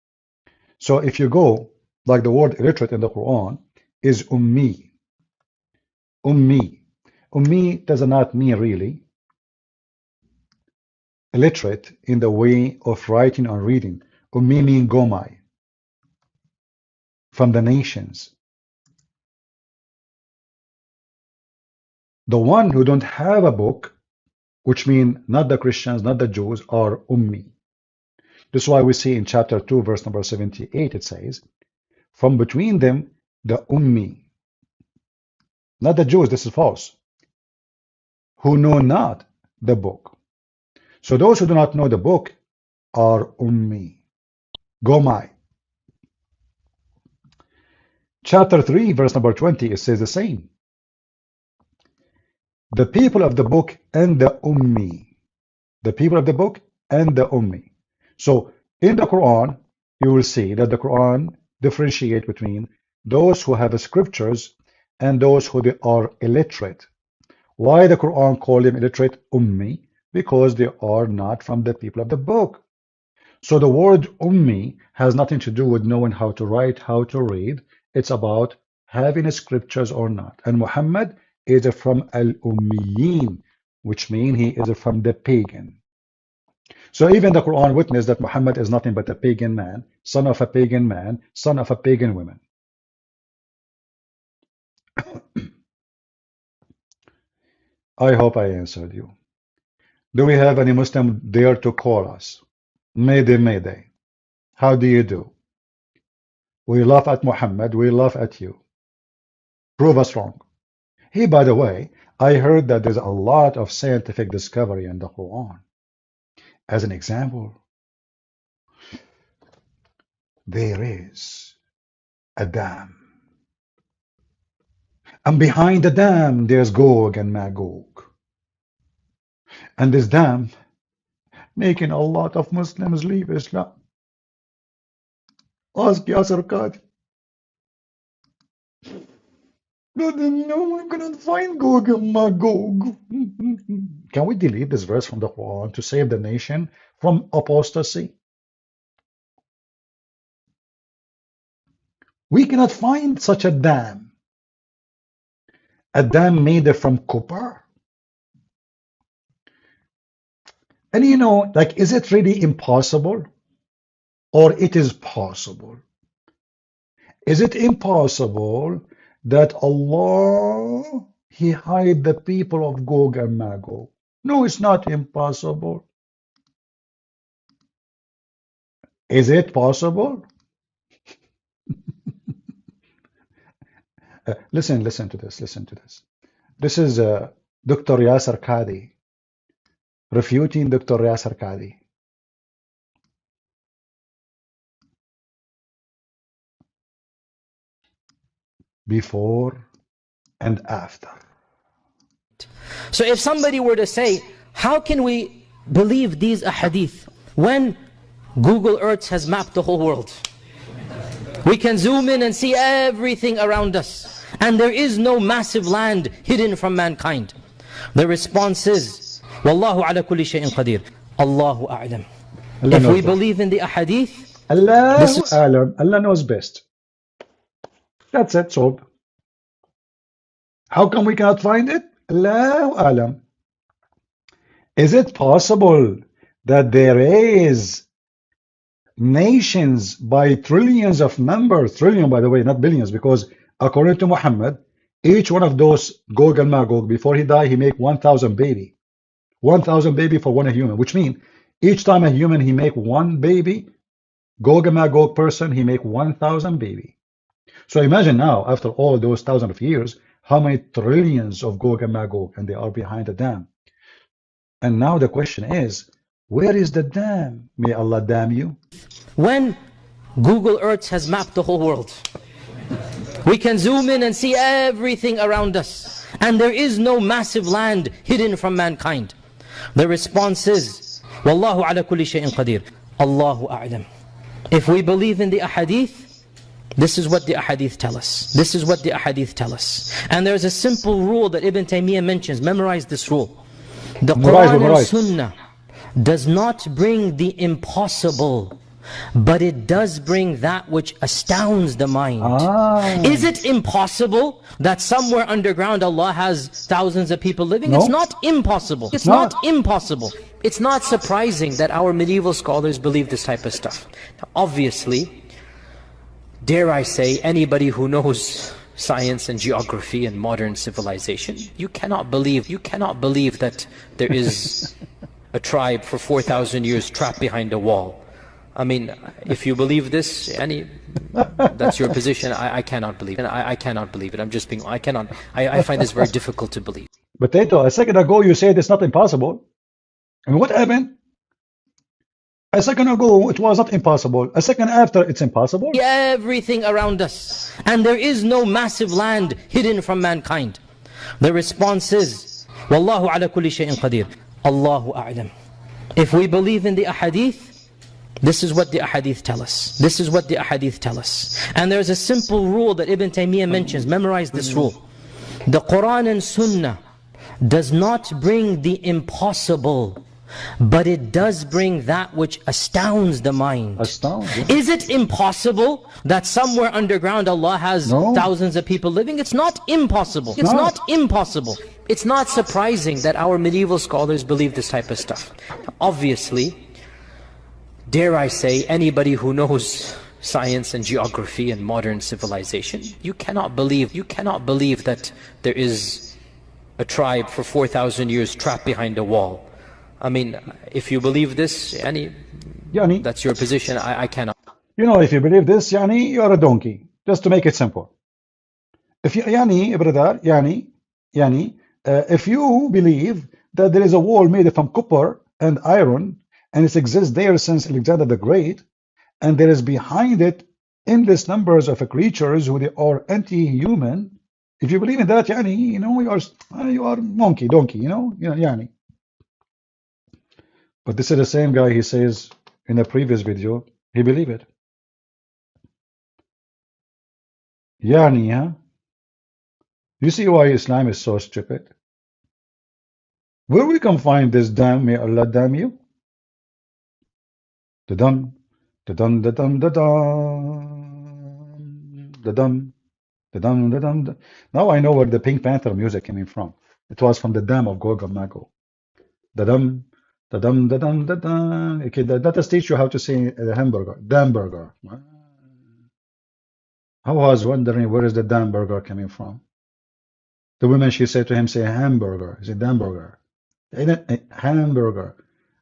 So if you go, like the word illiterate in the Quran is ummi. Ummi. Ummi does not mean really illiterate in the way of writing or reading. Ummi mean gomai, from the nations. The one who don't have a book, which mean not the Christians, not the Jews, are ummi. This is why we see in chapter 2, verse number 78, it says, from between them, the ummi, not the Jews, this is false, who know not the book. So those who do not know the book are ummi, gomai. Chapter 3, verse number 20, it says the same. The people of the book and the ummi. The people of the book and the ummi. So in the Quran, you will see that the Quran differentiate between those who have the scriptures and those who are illiterate. Why the Quran call them illiterate ummi? Because they are not from the people of the book. So the word ummi has nothing to do with knowing how to write, how to read. It's about having scriptures or not. And Muhammad is from al-ummiyin, which means he is from the pagan. So even the Quran witnessed that Muhammad is nothing but a pagan man, son of a pagan man, son of a pagan woman. I hope I answered you. Do we have any Muslim dare to call us? Mayday, mayday. How do you do? We laugh at Muhammad, we laugh at you. Prove us wrong. Hey, by the way, I heard that there's a lot of scientific discovery in the Quran. As an example, there is a dam. And behind the dam, there's Gog and Magog. And this dam making a lot of Muslims leave Islam. Ask Yasser Qadi. No, I couldn't find Gog and Magog. Can we delete this verse from the Quran to save the nation from apostasy? We cannot find such a dam. A dam made from copper. And you know, like, is it really impossible? Or it is possible? Is it impossible that Allah, He hide the people of Gog and Magog? No, it's not impossible. Is it possible? Listen to this, listen to this. This is Dr. Yasser Qadi refuting Dr. Yasser Qadi. Before and after. So if somebody were to say, how can we believe these ahadith when Google Earth has mapped the whole world? We can zoom in and see everything around us, and there is no massive land hidden from mankind. The response is, Wallahu ala kulli shay'in qadir. Allahu a'lam. If we believe in the ahadith, Allahu a'lam. Allah knows best. That's it, solved. How come we cannot find it? Allahu a'lam. Is it possible that there is nations by trillions of numbers, trillion by the way, not billions, because according to Muhammad, each one of those Gog and Magog, before he died, he make 1,000 baby. 1,000 baby for one human, which means each time a human he make one baby, Gog and Magog person, he make 1,000 baby. So imagine now, after all those thousands of years, how many trillions of Gog and Magog, and they are behind the dam. And now the question is, where is the dam? May Allah damn you. when Google Earth has mapped the whole world, we can zoom in and see everything around us, and there is no massive land hidden from mankind. The response is, Wallahu ala kulli shay'in qadir. Allahu a'lam. If we believe in the ahadith, this is what the ahadith tell us. This is what the ahadith tell us. And there's a simple rule that Ibn Taymiyyah mentions. Memorize this rule. The Quran and Sunnah does not bring the impossible, but it does bring that which astounds the mind. Is it impossible that somewhere underground Allah has thousands of people living? No. It's not impossible. It's not impossible. It's not surprising that our medieval scholars believe this type of stuff. Now, obviously, dare I say, anybody who knows science and geography and modern civilization, you cannot believe that there is a tribe for 4,000 years trapped behind a wall. I mean, if you believe this, that's your position. I cannot believe it. I cannot believe it. I'm just being, I find this very difficult to believe. But Tato, a second ago you said it's not impossible. And what happened? A second ago it was not impossible. A second after it's impossible. Everything around us, and there is no massive land hidden from mankind. The response is, Wallahu ala kulli shay'in qadir. Allahu a'lam. If we believe in the ahadith, this is what the ahadith tell us. This is what the ahadith tell us. And there's a simple rule that Ibn Taymiyyah mentions. Memorize this rule. The Quran and Sunnah does not bring the impossible, but it does bring that which astounds the mind. Is it impossible that somewhere underground Allah has thousands of people living? It's not impossible. It's not impossible. It's not surprising that our medieval scholars believe this type of stuff. Obviously, dare I say, anybody who knows science and geography and modern civilization, you cannot believe that there is a tribe for 4,000 years trapped behind a wall. I mean, if you believe this, Yani, that's your position. I cannot. You know, if you believe this, Yani, you are a donkey. Just to make it simple. If you, Yani, brother, Yani, Yani, if you believe that there is a wall made from copper and iron, and it exists there since Alexander the Great, and there is behind it endless numbers of creatures who they are anti-human. If you believe in that, yani, you are monkey, donkey, yani. But this is the same guy. He says in a previous video, he believe it. Yani, huh? You see why Islam is so stupid? Where we can find this damn, may Allah damn you? The dum, the dum, the dum, the dum, the dum, the dum, the dum. Now I know where the Pink Panther music came from. It was from the dam of Gog and Magog. The dum, the dum, the dum, the dum. Okay, that does teach you how to say the hamburger, damburger. I was wondering where is the damburger coming from. The woman, she said to him, say hamburger. He said damburger. Hamburger.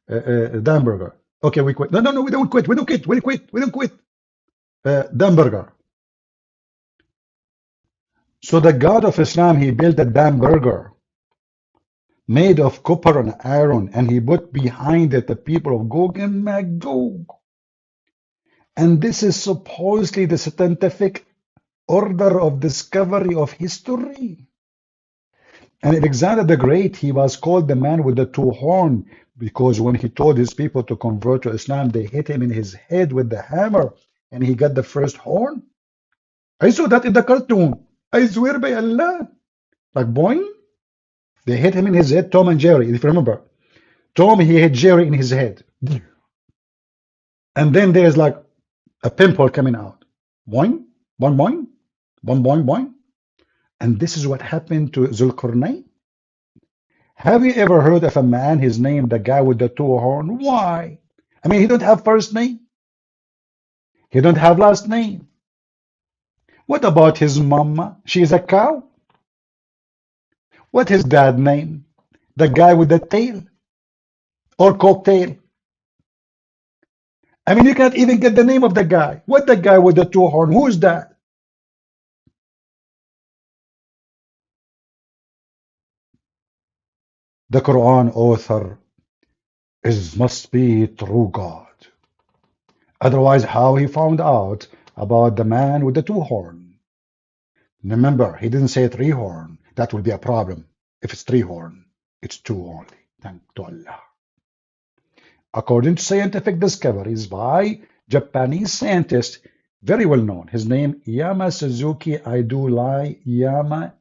Damburger. Okay, we quit. No, no, no, we don't quit. We don't quit. We don't quit. We don't quit. Damburger. So the God of Islam, he built a damburger made of copper and iron, and he put behind it the people of Gog and Magog. And this is supposedly the scientific order of discovery of history. And Alexander the Great, he was called the man with the two horns because when he told his people to convert to Islam, they hit him in his head with the hammer and he got the first horn. I saw that in the cartoon. I swear by Allah. Like boing, they hit him in his head, Tom and Jerry, if you remember. Tom, he hit Jerry in his head. And then there's like a pimple coming out. Boing, boing, boing, boing, boing, boing. And this is what happened to Zulkarnain. Have you ever heard of a man, his name, the guy with the two horns? Why? I mean, he don't have first name. He don't have last name. What about his mama? She's a cow. What his dad name? The guy with the tail or cocktail. I mean, you can't even get the name of the guy. What the guy with the two horns? Who is that? The Quran author must be true God. Otherwise, how he found out about the man with the two horns? Remember, he didn't say three horn. That will be a problem. If it's three horn, it's two only. Thank to Allah. According to scientific discoveries by Japanese scientist, very well known, his name Yama Suzuki Aidulai Yama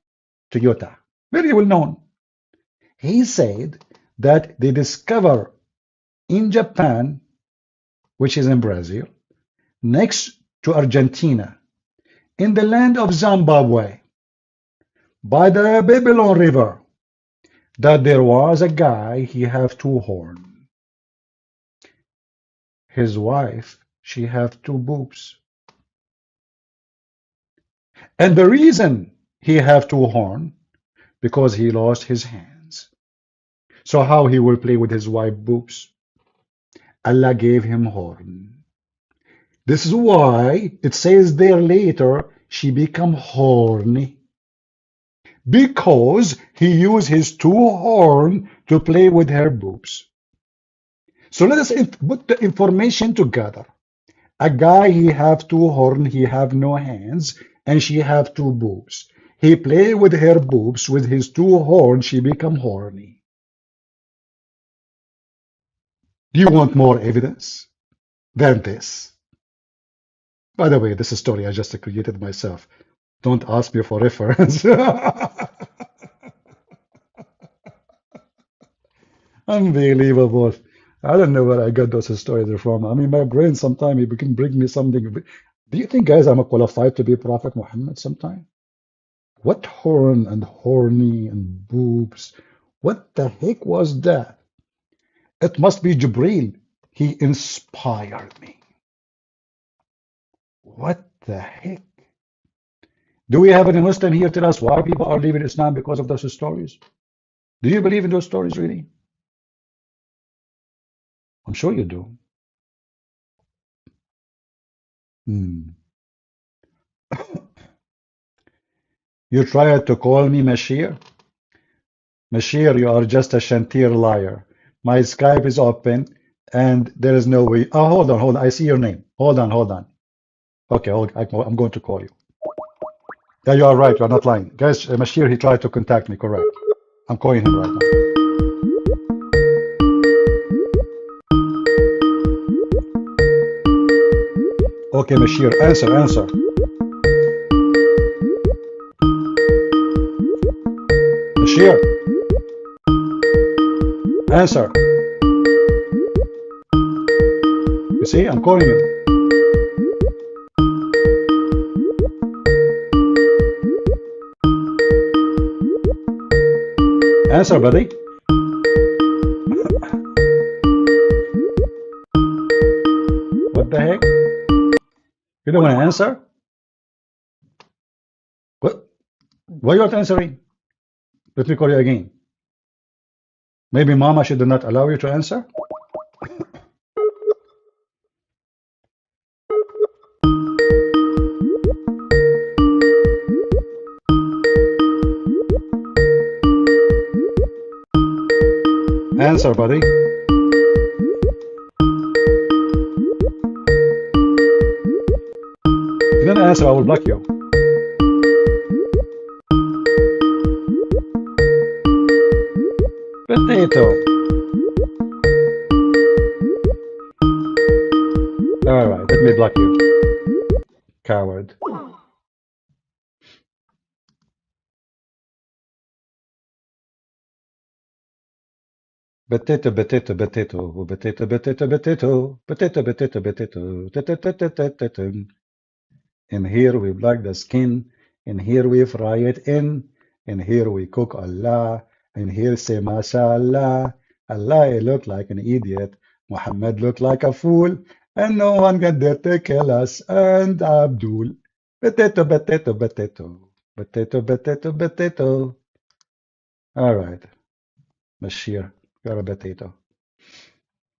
Toyota, very well known. He said that they discover in Japan, which is in Brazil, next to Argentina, in the land of Zimbabwe, by the Babylon River, that there was a guy, he have two horns. His wife, she have two boobs. And the reason he have two horns, because he lost his hands. So how he will play with his wife boobs? Allah gave him horn. This is why it says there later, she become horny. Because he used his two horns to play with her boobs. So let us put the information together. A guy, he have two horns, he have no hands, and she have two boobs. He play with her boobs, with his two horns, she become horny. Do you want more evidence than this? By the way, this is a story I just created myself. Don't ask me for reference. Unbelievable. I don't know where I got those stories from. I mean, my brain sometimes it can bring me something. Do you think, guys, I'm qualified to be Prophet Muhammad sometime? What horn and horny and boobs? What the heck was that? It must be Jibreel. He inspired me. What the heck? Do we have any Muslim here tell us why people are leaving Islam because of those stories? Do you believe in those stories really? I'm sure you do. You tried to call me Mashiach? Mashir, you are just a Shantir liar. My Skype is open and there is no way. Oh, hold on, hold on. I see your name. Hold on, hold on. Okay, I'm going to call you. Yeah, you are right. You are not lying. Guys, Mashir, he tried to contact me, correct. I'm calling him right now. Okay, Mashir, answer. Bashir, answer. You see, I'm calling you. Answer, buddy. What the heck? You don't want to answer? What? Why are you not answering? Let me call you again. Maybe Mama should not allow you to answer? Answer, buddy. If you don't answer, I will block you. Potato. Alright, let me block you. Coward. Potato, potato, potato, potato, potato, potato, potato, potato, potato. And here we block the skin, and here we fry it in, and here we cook Allah, and here say mashallah. Allah look like an idiot, Muhammad look like a fool, and no one can dare to kill us, and Abdul. Potato, potato, potato, potato, potato, potato. All right, Bashir, you're a potato.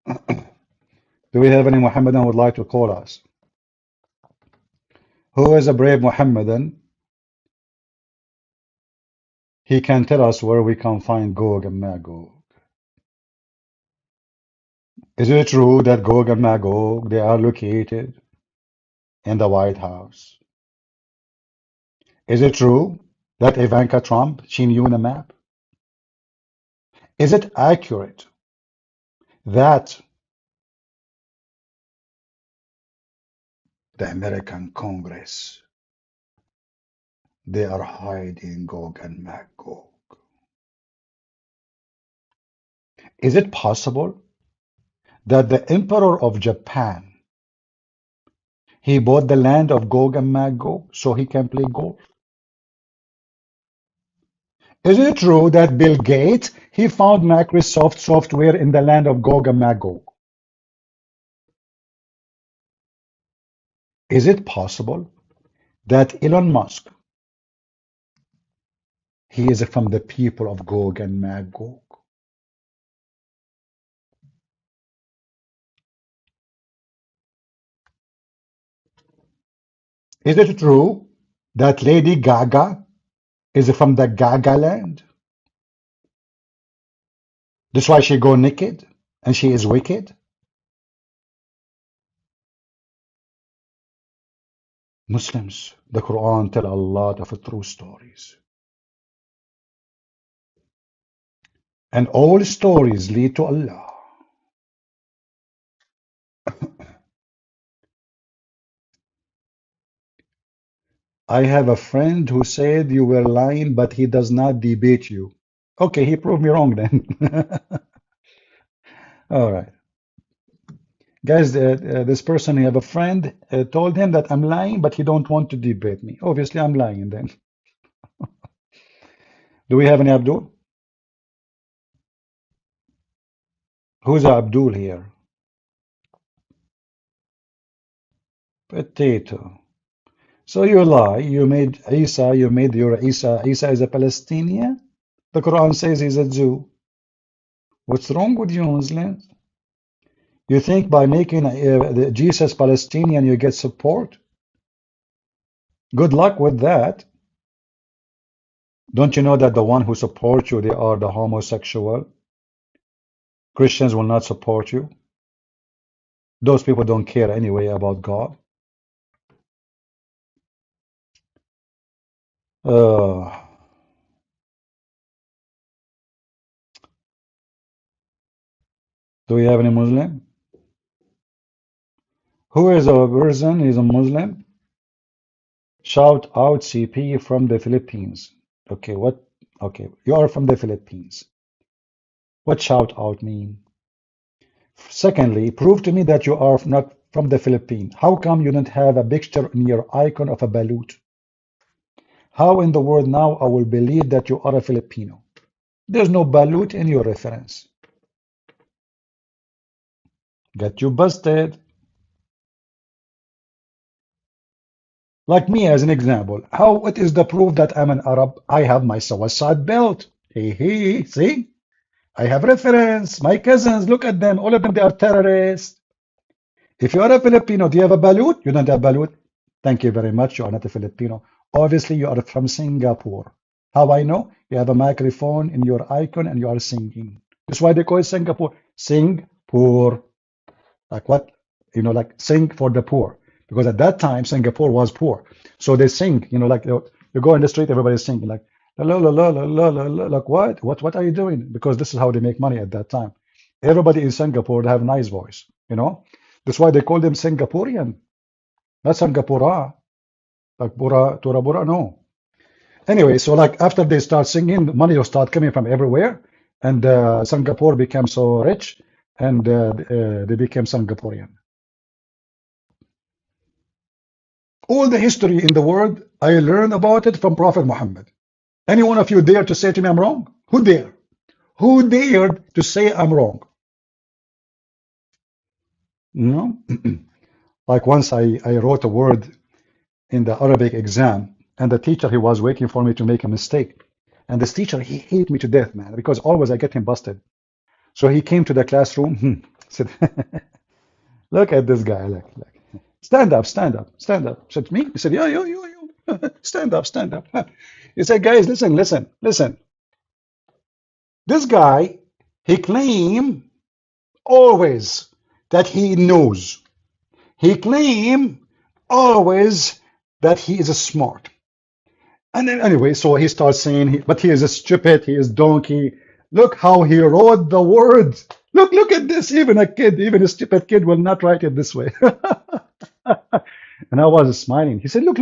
Do we have any Muhammadan who would like to call us? Who is a brave Muhammadan? He can tell us where we can find Gog and Magog. Is it true that Gog and Magog, they are located in the White House? Is it true that Ivanka Trump, she knew the map? Is it accurate that the American Congress, they are hiding Gog and Magog? Is it possible that the Emperor of Japan, he bought the land of Gog and Magog so he can play golf? Is it true that Bill Gates, he found Microsoft software in the land of Gog and Magog? Is it possible that Elon Musk, he is from the people of Gog and Magog? Is it true that Lady Gaga is from the Gaga land? That's why she go naked and she is wicked? Muslims, the Quran tell a lot of true stories. And all stories lead to Allah. I have a friend who said you were lying, but he does not debate you. Okay, he proved me wrong then. All right. Guys, this person, you have a friend, told him that I'm lying, but he don't want to debate me. Obviously, I'm lying then. Do we have any Abdul? Who's Abdul here? Potato. So you lie, you made Isa, you made your Isa. Isa is a Palestinian? The Quran says he's a Jew. What's wrong with you, Muslims? You think by making Jesus Palestinian you get support? Good luck with that. Don't you know that the one who support you, they are the homosexual? Christians will not support you. Those people don't care anyway about God. Uh, do we have any Muslim? Who is a person? Is a Muslim? Shout out CP from the Philippines. Okay, what? Okay, you are from the Philippines. What shout out mean? Secondly, prove to me that you are not from the Philippines. How come you don't have a picture in your icon of a balut? How in the world now I will believe that you are a Filipino? There's no balut in your reference. Get you busted. Like me as an example. What is the proof that I'm an Arab? I have my suicide belt. Hey, see? I have reference. My cousins, look at them. All of them, they are terrorists. If you are a Filipino, do you have a balut? You don't have balut. Thank you very much. You are not a Filipino. Obviously, you are from Singapore. How I know? You have a microphone in your icon and you are singing. That's why they call it Singapore. Singapore. Like what? You know, like sing for the poor. Because at that time, Singapore was poor. So they sing, you know, like you go in the street, everybody's singing like, la, la, la, la, la, la, la, like what? What are you doing? Because this is how they make money at that time. Everybody in Singapore, they have a nice voice, you know. That's why they call them Singaporean. Not Singapura. Like Bora, Tora Bora, no. Anyway, so like after they start singing, money will start coming from everywhere. And Singapore became so rich and they became Singaporean. All the history in the world, I learned about it from Prophet Muhammad. Any one of you dare to say to me I'm wrong? Who dare? Who dared to say I'm wrong? No? Like once I wrote a word in the Arabic exam, and the teacher, he was waiting for me to make a mistake. And this teacher, he hated me to death, man, because always I get him busted. So he came to the classroom, said, look at this guy, look. Stand up, stand up, stand up. Said to me, he said, yeah, you, stand up, stand up. He said, guys, listen. This guy, he claimed always that he knows. He claimed always that he is smart. And then anyway, so he starts saying, but he is a stupid, he is donkey. Look how he wrote the words. Look at this. Even a stupid kid will not write it this way. And I was smiling. He said, look.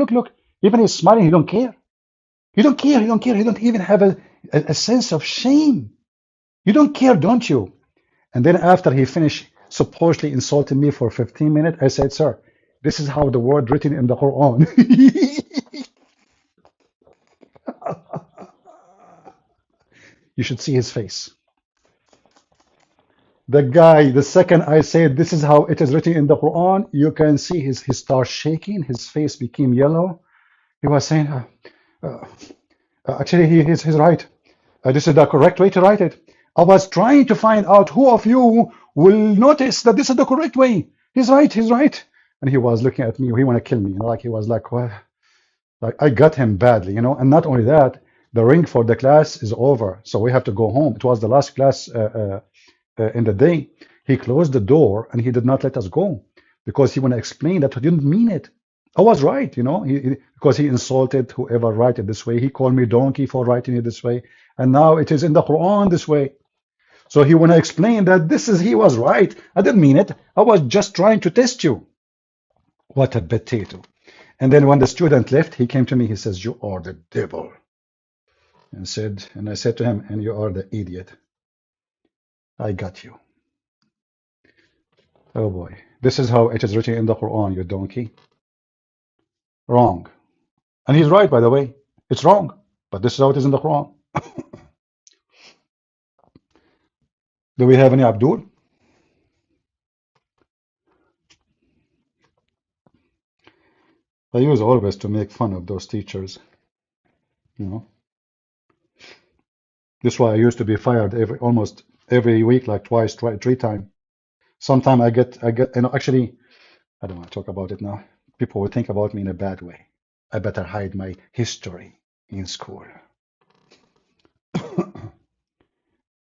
Even he's smiling, he don't care. He don't even have a sense of shame. You don't care, don't you? And then after he finished supposedly insulting me for 15 minutes, I said, sir, this is how the word written in the Quran. You should see his face. The guy, the second I said, this is how it is written in the Quran, you can see he starts shaking, his face became yellow. He was saying, actually, he's right. This is the correct way to write it. I was trying to find out who of you will notice that this is the correct way. He's right. And he was looking at me, he want to kill me, you know, like he was like, well, like I got him badly, you know. And not only that, the ring for the class is over, so we have to go home. It was the last class in the day. He closed the door and he did not let us go because he want to explain that he didn't mean it. I was right, you know, because he insulted whoever write it this way. He called me donkey for writing it this way, and now it is in the Quran this way. So he want to explain that he was right. I didn't mean it. I was just trying to test you. What a potato. And then when the student left, he came to me. He says, "You are the devil." And I said to him, "And you are the idiot. I got you." Oh boy, this is how it is written in the Quran, you donkey. Wrong. And he's right, by the way. It's wrong, but this is how it is in the Quran. Do we have any Abdul? I use always to make fun of those teachers, you know. This is why I used to be fired almost every week, like three times. Sometimes I get, you know, actually, I don't want to talk about it now. People will think about me in a bad way. I better hide my history in school.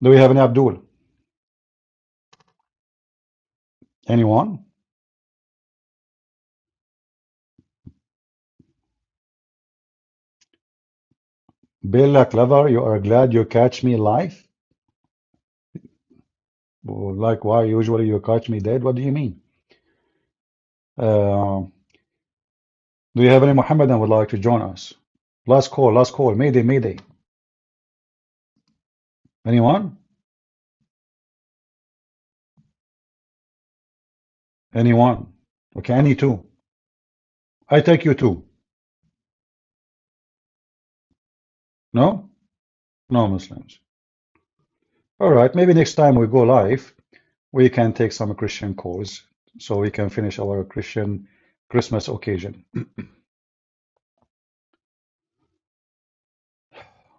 Do we have any Abdul? Anyone? Bella Clever, you are glad you catch me live? Like, why usually you catch me dead? What do you mean? Uh, do you have any Muhammadan would like to join us? Last call. Mayday, mayday. Anyone? Anyone? Okay, any two. I take you two. No? No Muslims. All right, maybe next time we go live, we can take some Christian calls so we can finish our Christian Christmas occasion.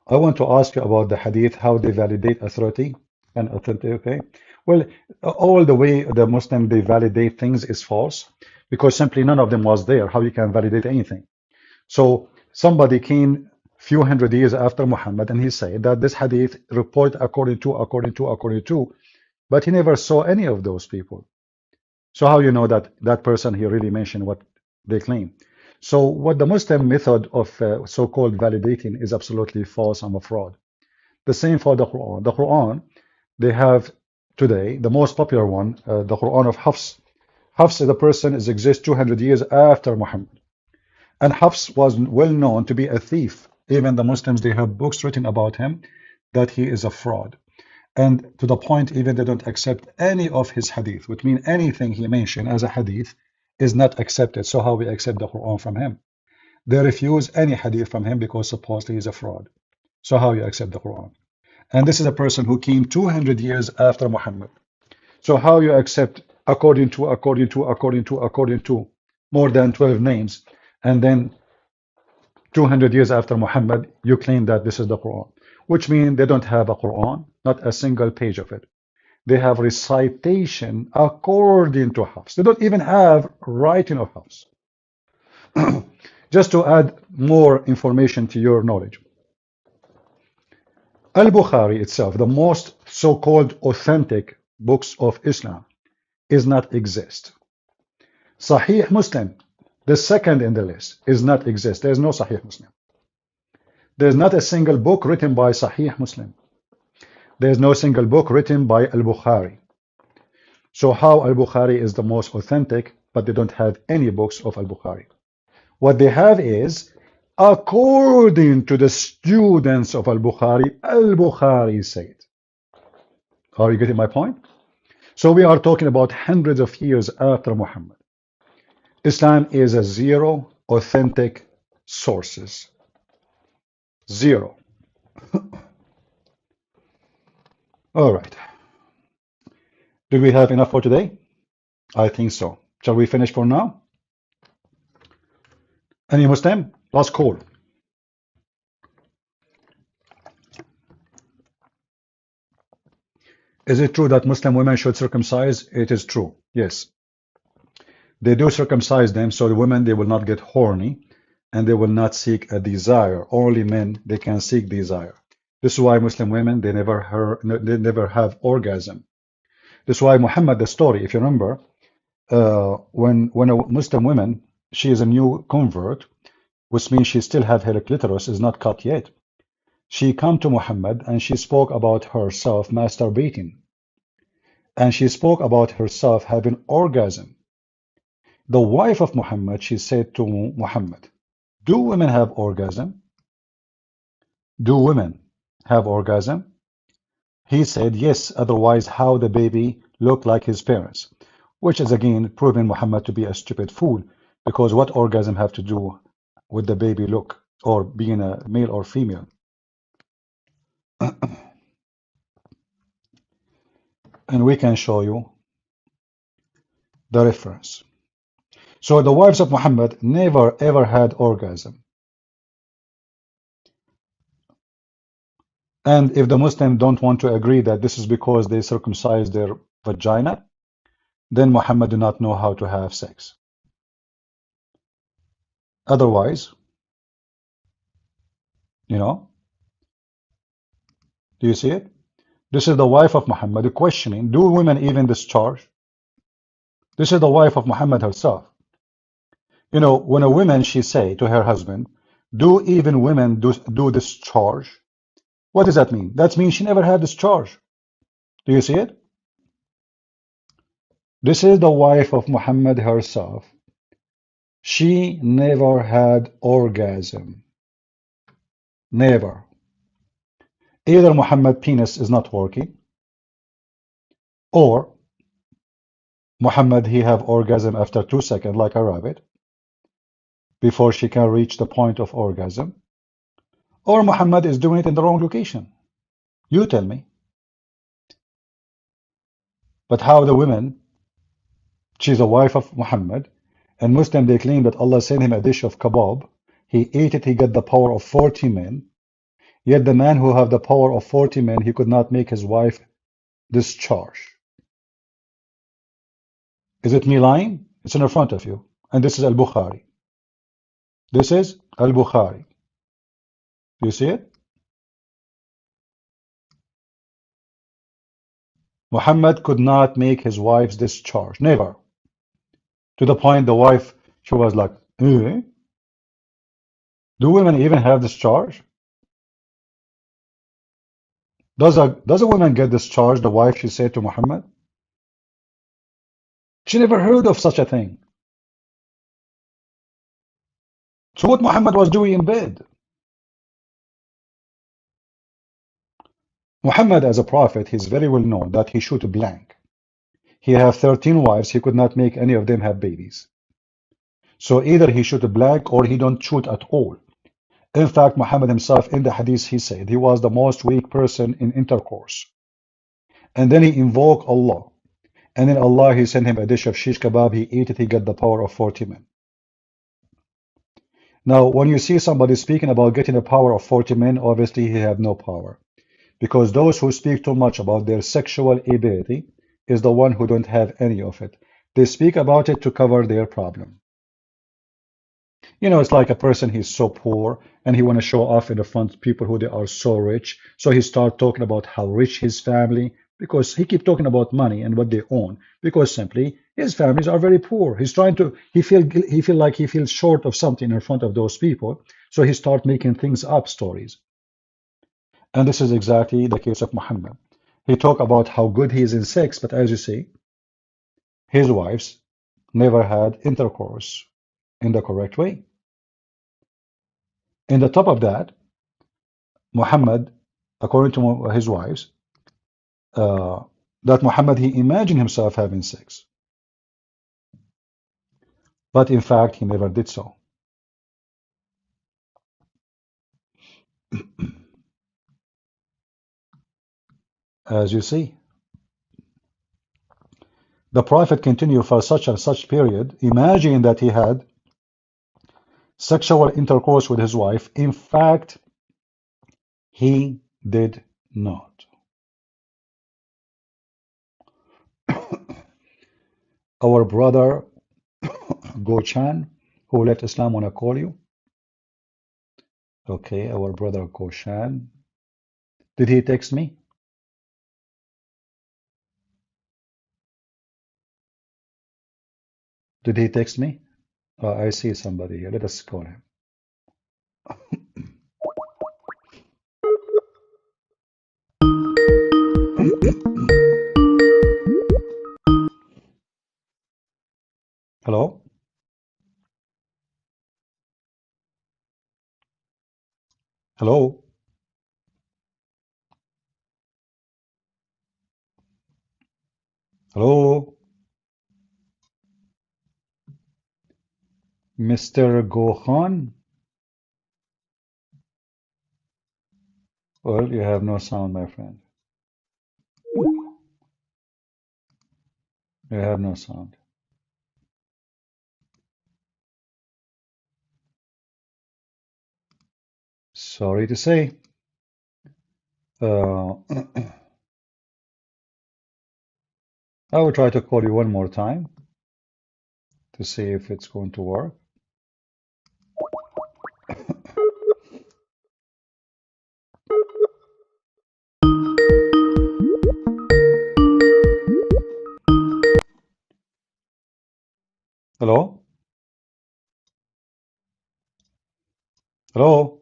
I want to ask you about the hadith, how they validate authority and authentic. Okay. Well, all the way the Muslim they validate things is false because simply none of them was there. How you can validate anything? So somebody came few hundred years after Muhammad and he said that this hadith report according to, but he never saw any of those people. So how you know that that person he really mentioned what they claim? So what the Muslim method of so-called validating is absolutely false and a fraud. The same for the Quran. The Quran, they have today the most popular one, the Quran of Hafs. Hafs is a person is exists 200 years after Muhammad. And Hafs was well known to be a thief. Even the Muslims, they have books written about him that he is a fraud. And to the point, even they don't accept any of his hadith, which means anything he mentioned as a hadith is not accepted. So how we accept the Quran from him? They refuse any hadith from him because supposedly he's a fraud. So how you accept the Quran? And this is a person who came 200 years after Muhammad. So how you accept according to more than 12 names, and then 200 years after Muhammad, you claim that this is the Quran, which means they don't have a Quran, not a single page of it. They have recitation according to Hafs. They don't even have writing of Hafs. Just to add more information to your knowledge. Al-Bukhari itself, the most so-called authentic books of Islam, is not exist. Sahih Muslim, the second in the list, is not exist. There is no Sahih Muslim. There is not a single book written by Sahih Muslim. There is no single book written by Al-Bukhari. So how Al-Bukhari is the most authentic, but they don't have any books of Al-Bukhari? What they have is, according to the students of Al-Bukhari, Al-Bukhari said. Are you getting my point? So we are talking about hundreds of years after Muhammad. Islam is a zero authentic sources. Zero. All right. Do we have enough for today? I think so. Shall we finish for now? Any Muslim? Last call. Is it true that Muslim women should circumcise? It is true. Yes. They do circumcise them so the women they will not get horny and they will not seek a desire. Only men they can seek desire. This is why Muslim women they never have orgasm. This is why Muhammad the story, if you remember, when a Muslim woman she is a new convert, which means she still have her clitoris is not cut yet. She come to Muhammad and she spoke about herself masturbating, and she spoke about herself having orgasm. The wife of Muhammad, she said to Muhammad, do women have orgasm? Do women have orgasm? He said yes, otherwise how the baby looked like his parents, which is again proving Muhammad to be a stupid fool, because what orgasm have to do with the baby look or being a male or female? And we can show you the reference. So the wives of Muhammad never ever had orgasm. And if the Muslims don't want to agree that this is because they circumcised their vagina, then Muhammad do not know how to have sex. Otherwise, you know, Do you see it? This is the wife of Muhammad questioning, do women even discharge? This is the wife of Muhammad herself. You know, when a woman, she say to her husband, do even women do discharge? What does that mean? That means she never had discharge. Do you see it? This is the wife of Muhammad herself. She never had orgasm. Never. Either Muhammad penis is not working, or Muhammad he have orgasm after 2 seconds like a rabbit before she can reach the point of orgasm, or Muhammad is doing it in the wrong location. You tell me. But how the woman, she's a wife of Muhammad, and Muslim they claim that Allah sent him a dish of kebab. He ate it, he got the power of 40 men. Yet the man who have the power of 40 men, he could not make his wife discharge. Is it me lying? It's in front of you. And this is Al-Bukhari. This is Al-Bukhari. Do you see it? Muhammad could not make his wife's discharge. Never. To the point the wife, she was like, eh? Do women even have discharge? Does a woman get discharged? The wife, she said to Muhammad. She never heard of such a thing. So what Muhammad was doing in bed? Muhammad as a prophet, he's very well known that he shoot blank. He have 13 wives, he could not make any of them have babies. So either he shoot blank or he don't shoot at all. In fact, Muhammad himself in the hadith, he said he was the most weak person in intercourse. And then he invoked Allah. And then Allah, he sent him a dish of shish kebab, he ate it, he got the power of 40 men. Now, when you see somebody speaking about getting the power of 40 men, obviously he have no power. Because those who speak too much about their sexual ability is the one who don't have any of it. They speak about it to cover their problem. You know, it's like a person, he's so poor and he want to show off in the front of people who they are so rich. So he start talking about how rich his family, because he keep talking about money and what they own, because simply his families are very poor. He's trying to, he feel like he feels short of something in front of those people. So he start making things up, stories. And this is exactly the case of Muhammad. He talk about how good he is in sex, but as you see, his wives never had intercourse in the correct way. In the top of that, Muhammad, according to his wives, that Muhammad, he imagined himself having sex. But in fact, he never did so. As you see, the Prophet continued for such and such period, imagining that he had sexual intercourse with his wife. In fact, he did not. Our brother Gochan, who left Islam, wanna call you? Okay, our brother Goshan. Did he text me? Did he text me? I see somebody here. Let us call him. Hello? Hello? Hello? Mr. Gohan? Well, you have no sound, my friend. You have no sound. Sorry to say. I will try to call you one more time to see if it's going to work. Hello?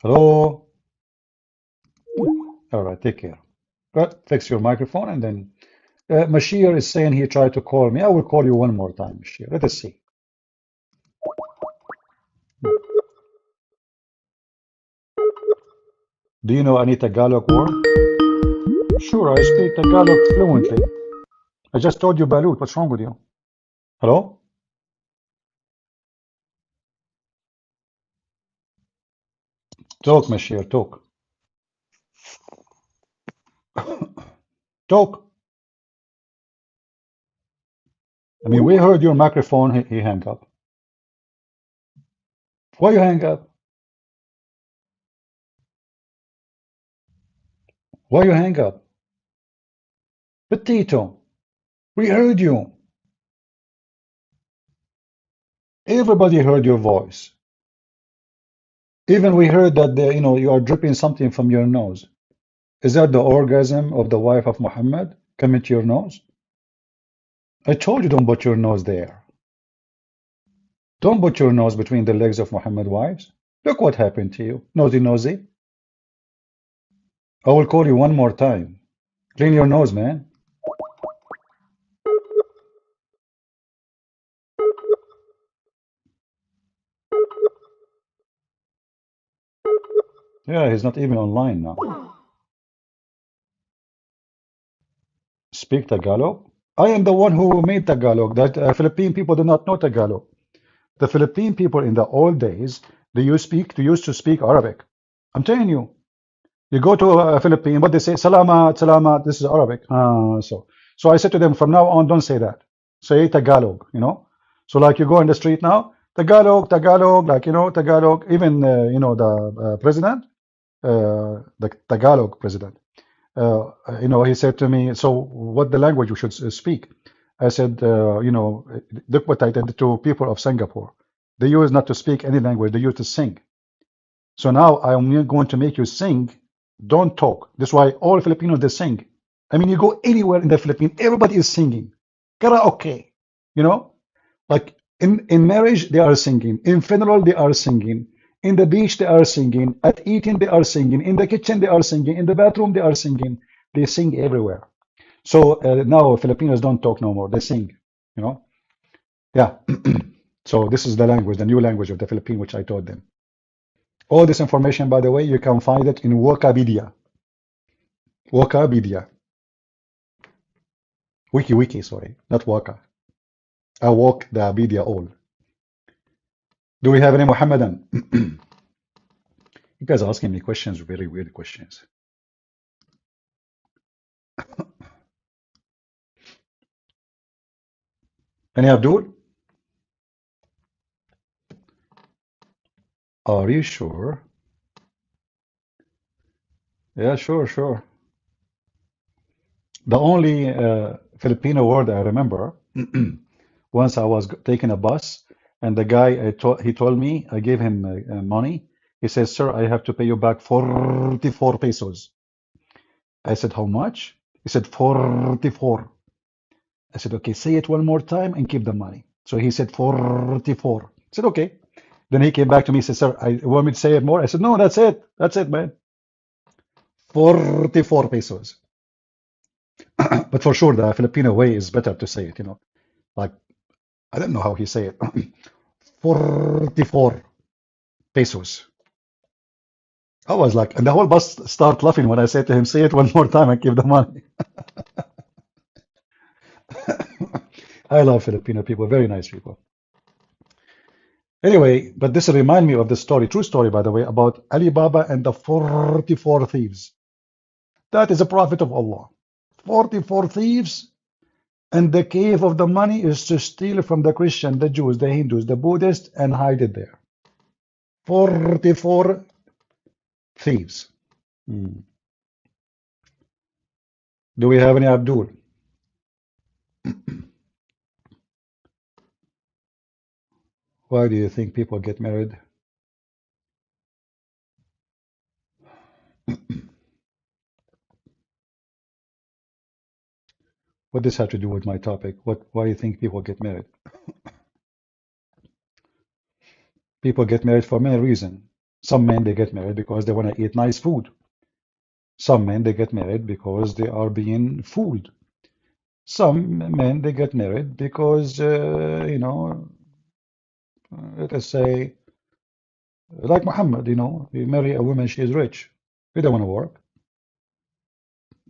Hello? All right, take care. But fix your microphone and then Mashir is saying he tried to call me. I will call you one more time, Mashir. Let us see. Do you know any Tagalog word? Sure, I speak Tagalog fluently. I just told you Balut. What's wrong with you? Hello? Talk, Mashir, talk. Talk. I mean, we heard your microphone. He hung up. Why you hang up? Why you hang up? Potato. We heard you. Everybody heard your voice. Even we heard that you are dripping something from your nose. Is that the orgasm of the wife of Muhammad coming to your nose? I told you don't put your nose there. Don't put your nose between the legs of Muhammad's wives. Look what happened to you. Nosy, nosy. I will call you one more time. Clean your nose, man. Yeah, he's not even online now. Speak Tagalog? I am the one who made Tagalog. That Philippine people do not know Tagalog. The Philippine people in the old days, they used to speak Arabic. I'm telling you. You go to a Philippine, but they say salamat, salamat. This is Arabic. So I said to them, from now on, don't say that. Say Tagalog. So like you go in the street now, Tagalog, Tagalog, like Tagalog. Even the president, the Tagalog president. He said to me, so what the language we should speak? I said, look what I did to people of Singapore. They used not to speak any language, they used to sing. So now I'm going to make you sing, don't talk. That's why all Filipinos, they sing. I mean, you go anywhere in the Philippines, everybody is singing. Karaoke, like in marriage, they are singing. In funeral, they are singing. In the beach, they are singing. At eating, they are singing. In the kitchen, they are singing. In the bathroom, they are singing. They sing everywhere. So now Filipinos don't talk no more. They sing, you know. Yeah. So this is the language, the new language of the Philippines, which I taught them. All this information, by the way, you can find it in Wikipedia. Wikipedia. Wiki, sorry, not Waka. I walk the media all. Do we have any Muhammadan? You guys are asking me questions, very weird questions. Any Abdul? Are you sure? Yeah, sure. The only Filipino word I remember, once I was taking a bus, and the guy, he told me, I gave him money. He says, sir, I have to pay you back 44 pesos. I said, how much? He said, 44. I said, okay, say it one more time and keep the money. So he said 44. I said, okay. Then he came back to me and said, sir, I want me to say it more? I said, no, that's it. That's it, man. 44 pesos. But for sure, the Filipino way is better to say it, Like, I don't know how he say it. 44 pesos. I was like, and the whole bus start laughing when I said to him, say it one more time and keep the money. I love Filipino people, very nice people. Anyway, but this remind me of the story, true story, by the way, about Ali Baba and the 44 thieves. That is a prophet of Allah. 44 thieves, and the cave of the money is to steal from the Christian, the Jews, the Hindus, the Buddhists, and hide it there. 44 thieves. Do we have any Abdul? Why do you think people get married? What does this have to do with my topic? Why do you think people get married? People get married for many reasons. Some men, they get married because they want to eat nice food. Some men, they get married because they are being fooled. Some men, they get married because, you know, let us say, like Muhammad, you know, he marry a woman, she is rich. He don't want to work.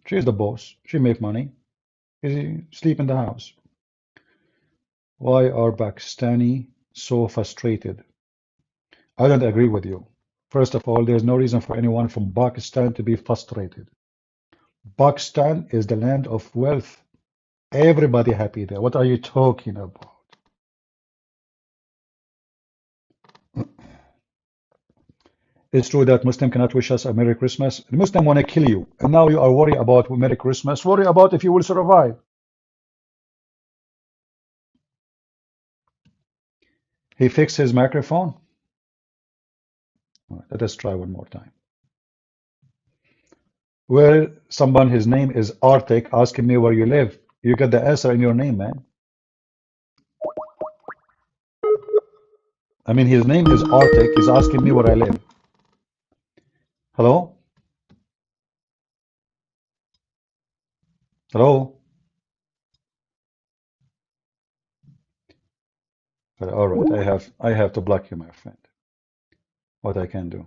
She is the boss. She make money. He sleep in the house. Why are Pakistani so frustrated? I don't agree with you. First of all, there's no reason for anyone from Pakistan to be frustrated. Pakistan is the land of wealth. Everybody happy there. What are you talking about? It's true that Muslim cannot wish us a Merry Christmas. The Muslim want to kill you, and now you are worried about Merry Christmas. Worry about if you will survive. He fixed his microphone. Let us try one more time. Well, someone, his name is Arctic, asking me where you live. You get the answer in your name, man. I mean, his name is Arctic. He's asking me where I live. Hello? Hello? All right, I have to block you, my friend. What I can do.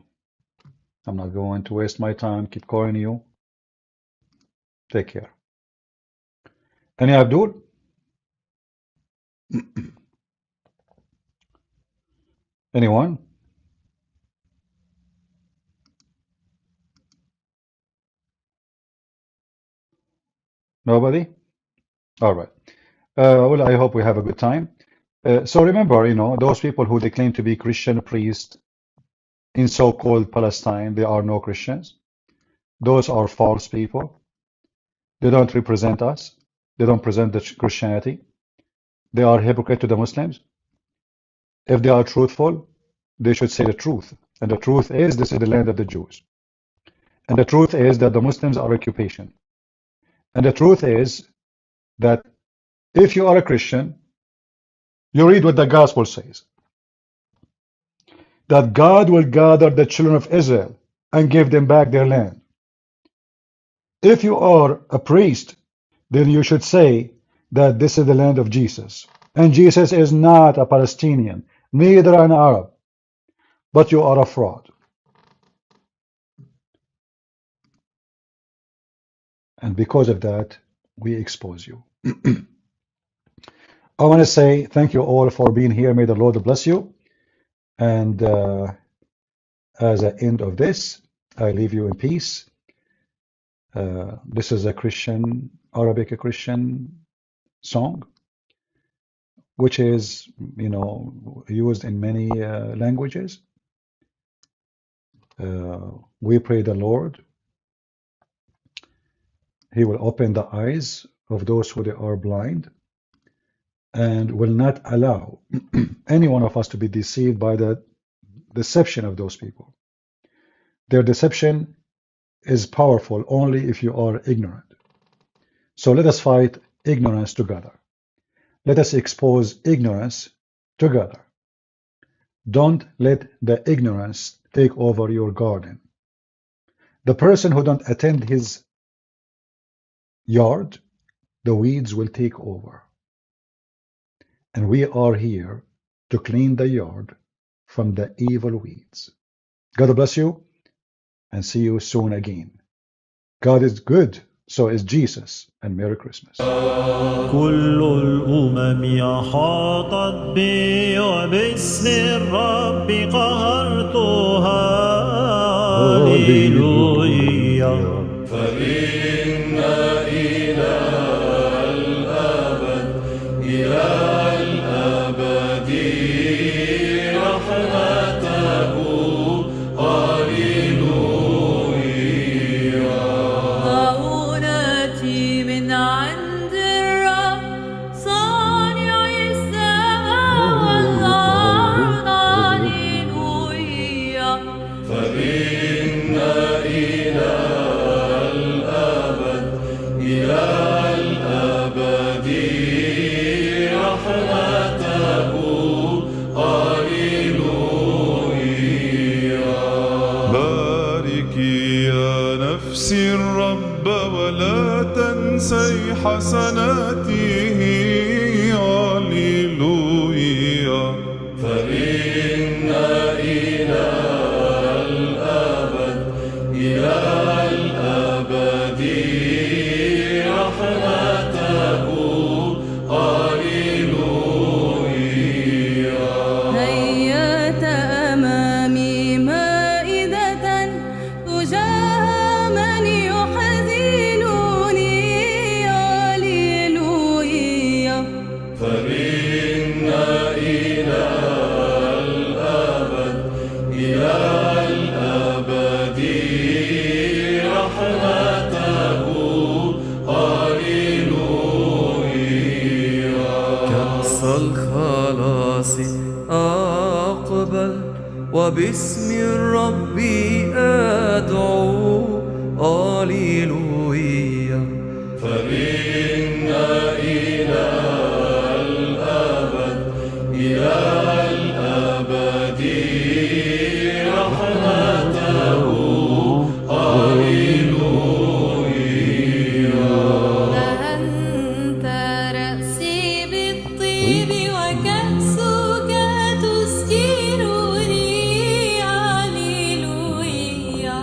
I'm not going to waste my time, keep calling you. Take care. Any Abdul? Anyone? Nobody? All right. Well, I hope we have a good time. So remember, you know, those people who they claim to be Christian priests in so-called Palestine, they are no Christians. Those are false people. They don't represent us. They don't present the Christianity. They are hypocrite to the Muslims. If they are truthful, they should say the truth. And the truth is, this is the land of the Jews. And the truth is that the Muslims are occupation. And the truth is that if you are a Christian, you read what the gospel says. That God will gather the children of Israel and give them back their land. If you are a priest, then you should say that this is the land of Jesus. And Jesus is not a Palestinian, neither an Arab, but you are a fraud. And because of that, we expose you. I want to say thank you all for being here. May the Lord bless you. And as an end of this, I leave you in peace. This is a Christian, Arabic Christian song, which is, you know, used in many languages. We pray the Lord. He will open the eyes of those who they are blind and will not allow any one of us to be deceived by the deception of those people. Their deception is powerful only if you are ignorant. So let us fight ignorance together. Let us expose ignorance together. Don't let the ignorance take over your garden. The person who don't attend his yard, the weeds will take over. And we are here to clean the yard from the evil weeds. God bless you and see you soon again. God is good, so is Jesus, and Merry Christmas. كل الأمم أحاطت بي وباسم الرب قهرتها هللويا فإن إلى الأبد إلى الأبد رحمته هللويا معونتي من عند الرب صانع السماء والأرض هللويا فإن إلى الأبد نفسي الرب ولا تنسي حسناته. هللويا. فإن إلى الأبد إلى الأبد رحمته. هللويا. هيأت أمامي مائدة تجاه من يحزنني. هللويا. فإن إلى الأبد إلى الأبد رحمته. هللويا. كأس الخلاص أقبل وباسم الرب أدعو. هللويا. فإن إلى الأبد إلى الأبد رحمته. هللويا. دهنت رأسي بالطيب وكأسك تسكرني. هللويا.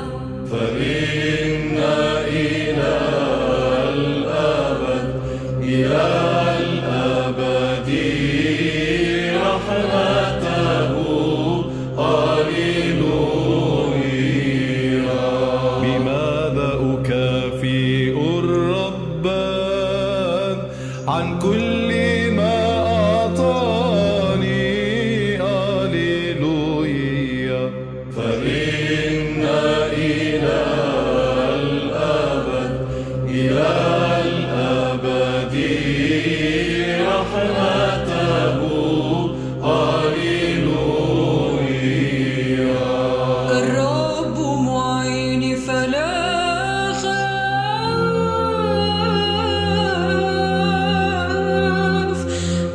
فإن إلى الأبد إلى الأبد رحمته. هللويا. بماذا أكافئ الرب عن كل ما أعطاني. هللويا. فإن إلى الأبد إلى الأبد رحمته. هللويا. الرب معيني فلا أخاف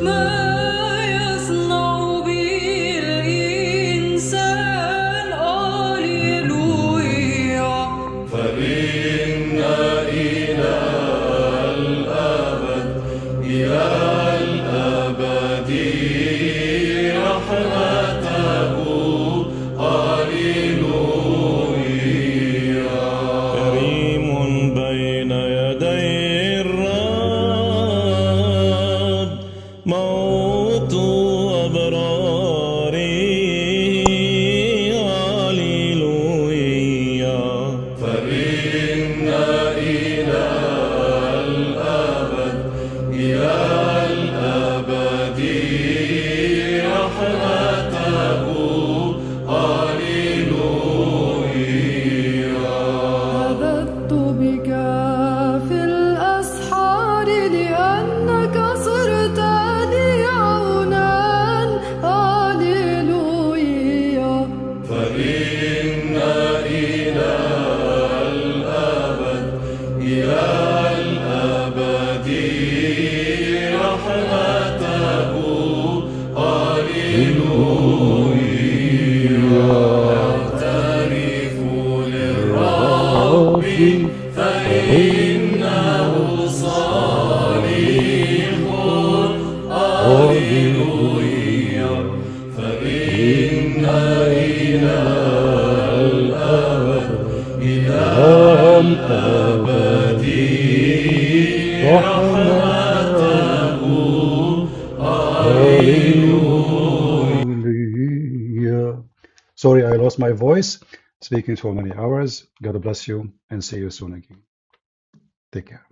ما يصنع بي الإنسان. هللويا. فإن إلى الأبد إلى الأبد رحمته. هللويا. كريم بين يدي الرب موت أبراري. هللويا. فإن إلى الأبد إلى الأبد رحمته. هللويا. نبذت بك في الأسحار لأنك صرت لي عونا. هللويا. فإن إلى الأبد إلى الأبد رحمته. هللويا. اعترف للرب فإنه صالح. هللويا. فإن إلى الأبد إلى الأبد رحمته. Hallelujah. Sorry, I lost my voice speaking for many hours. God bless you and see you soon again. Take care.